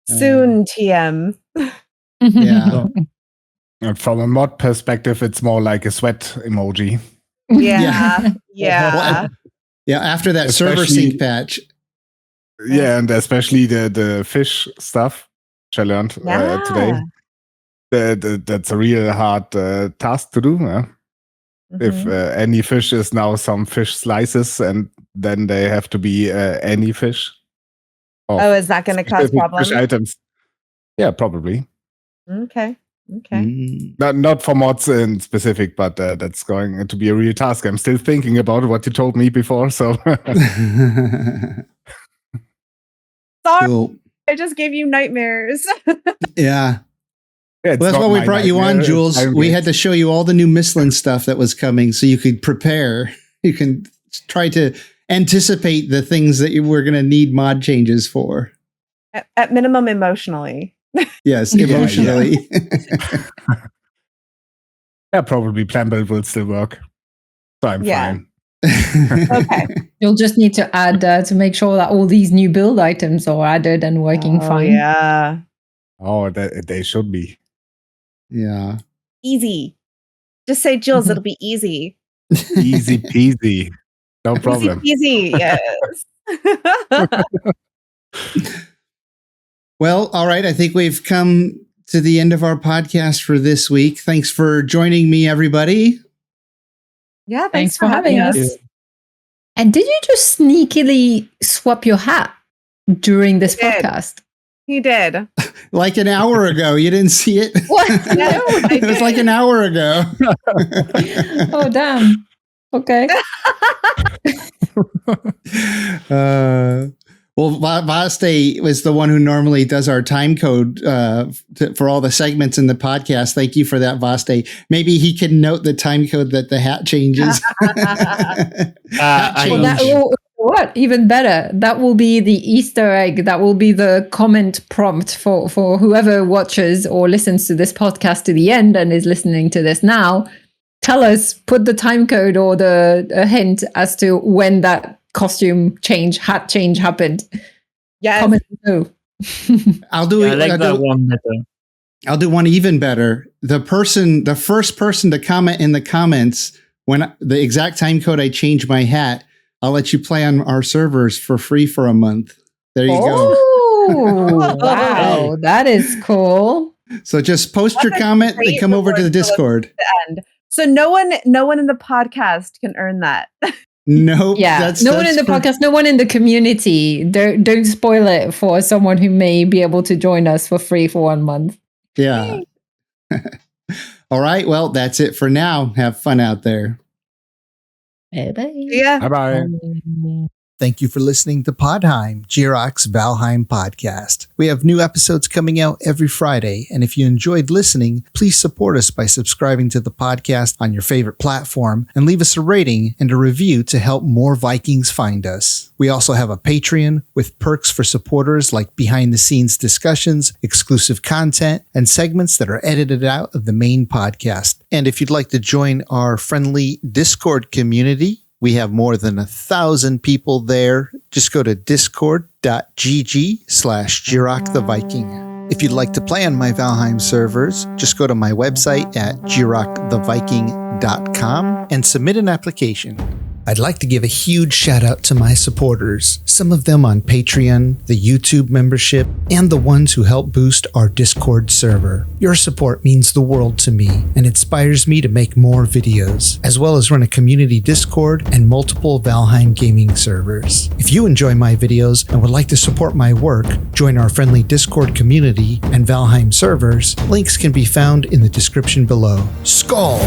Soon, TM. Yeah. And from a mod perspective, it's more like a sweat emoji. Yeah. Yeah. Yeah. After that server sync patch. Yeah, and especially the fish stuff, which I learned today. That's a real hard task to do. Yeah? If any fish is now some fish slices, and then they have to be any fish. Oh, is that going to cause problems? Fish items. Yeah, probably. Okay. Not for mods in specific, but that's going to be a real task. I'm still thinking about what you told me before. So. Sorry, cool. I just gave you nightmares. Yeah. Well, that's why we brought you on, Jules. We had to show you all the new Mistlands stuff that was coming so you could prepare. You can try to anticipate the things that you were going to need mod changes for. At minimum, emotionally. Yes, emotionally. Yeah, probably plan build will still work. So I'm fine. Okay. You'll just need to add to make sure that all these new build items are added and working fine. Yeah. Oh, they should be. Yeah. Easy. Just say, Jules, it'll be easy. Easy peasy. No problem. Easy, yes. Well, all right. I think we've come to the end of our podcast for this week. Thanks for joining me, everybody. Yeah, thanks for having us. And did you just sneakily swap your hat during this podcast? He did. Like an hour ago. You didn't see it? What? No, it was like an hour ago. Oh, damn. Okay. Well, Vaste was the one who normally does our time code for all the segments in the podcast. Thank you for that, Vaste. Maybe he can note the time code that the hat changes. What? Even better. That will be the Easter egg. That will be the comment prompt for whoever watches or listens to this podcast to the end and is listening to this now. Tell us, put the time code or a hint as to when that costume change, hat change happened. Yes. Comment below. I'll do it. I like that one better. I'll do one even better. The first person to comment in the comments when the exact time code I change my hat, I'll let you play on our servers for free for a month. There you go. Oh, wow. That is cool. So just post your comment and come over to the Discord. So no one in the podcast can earn that. Nope. Yeah. No one in the podcast, no one in the community. Don't spoil it for someone who may be able to join us for free for 1 month. Yeah. All right. Well, that's it for now. Have fun out there. Bye-bye. Yeah. Bye-bye. Thank you for listening to Podheim, Jiroc's Valheim podcast. We have new episodes coming out every Friday, and if you enjoyed listening, please support us by subscribing to the podcast on your favorite platform and leave us a rating and a review to help more Vikings find us. We also have a Patreon with perks for supporters like behind-the-scenes discussions, exclusive content, and segments that are edited out of the main podcast. And if you'd like to join our friendly Discord community, we have more than 1,000 people there. Just go to discord.gg/Jiroc the Viking. If you'd like to play on my Valheim servers, just go to my website at jiroctheviking.com and submit an application. I'd like to give a huge shout out to my supporters, some of them on Patreon, the YouTube membership, and the ones who help boost our Discord server. Your support means the world to me and inspires me to make more videos, as well as run a community Discord and multiple Valheim gaming servers. If you enjoy my videos and would like to support my work, join our friendly Discord community and Valheim servers. Links can be found in the description below. Skull!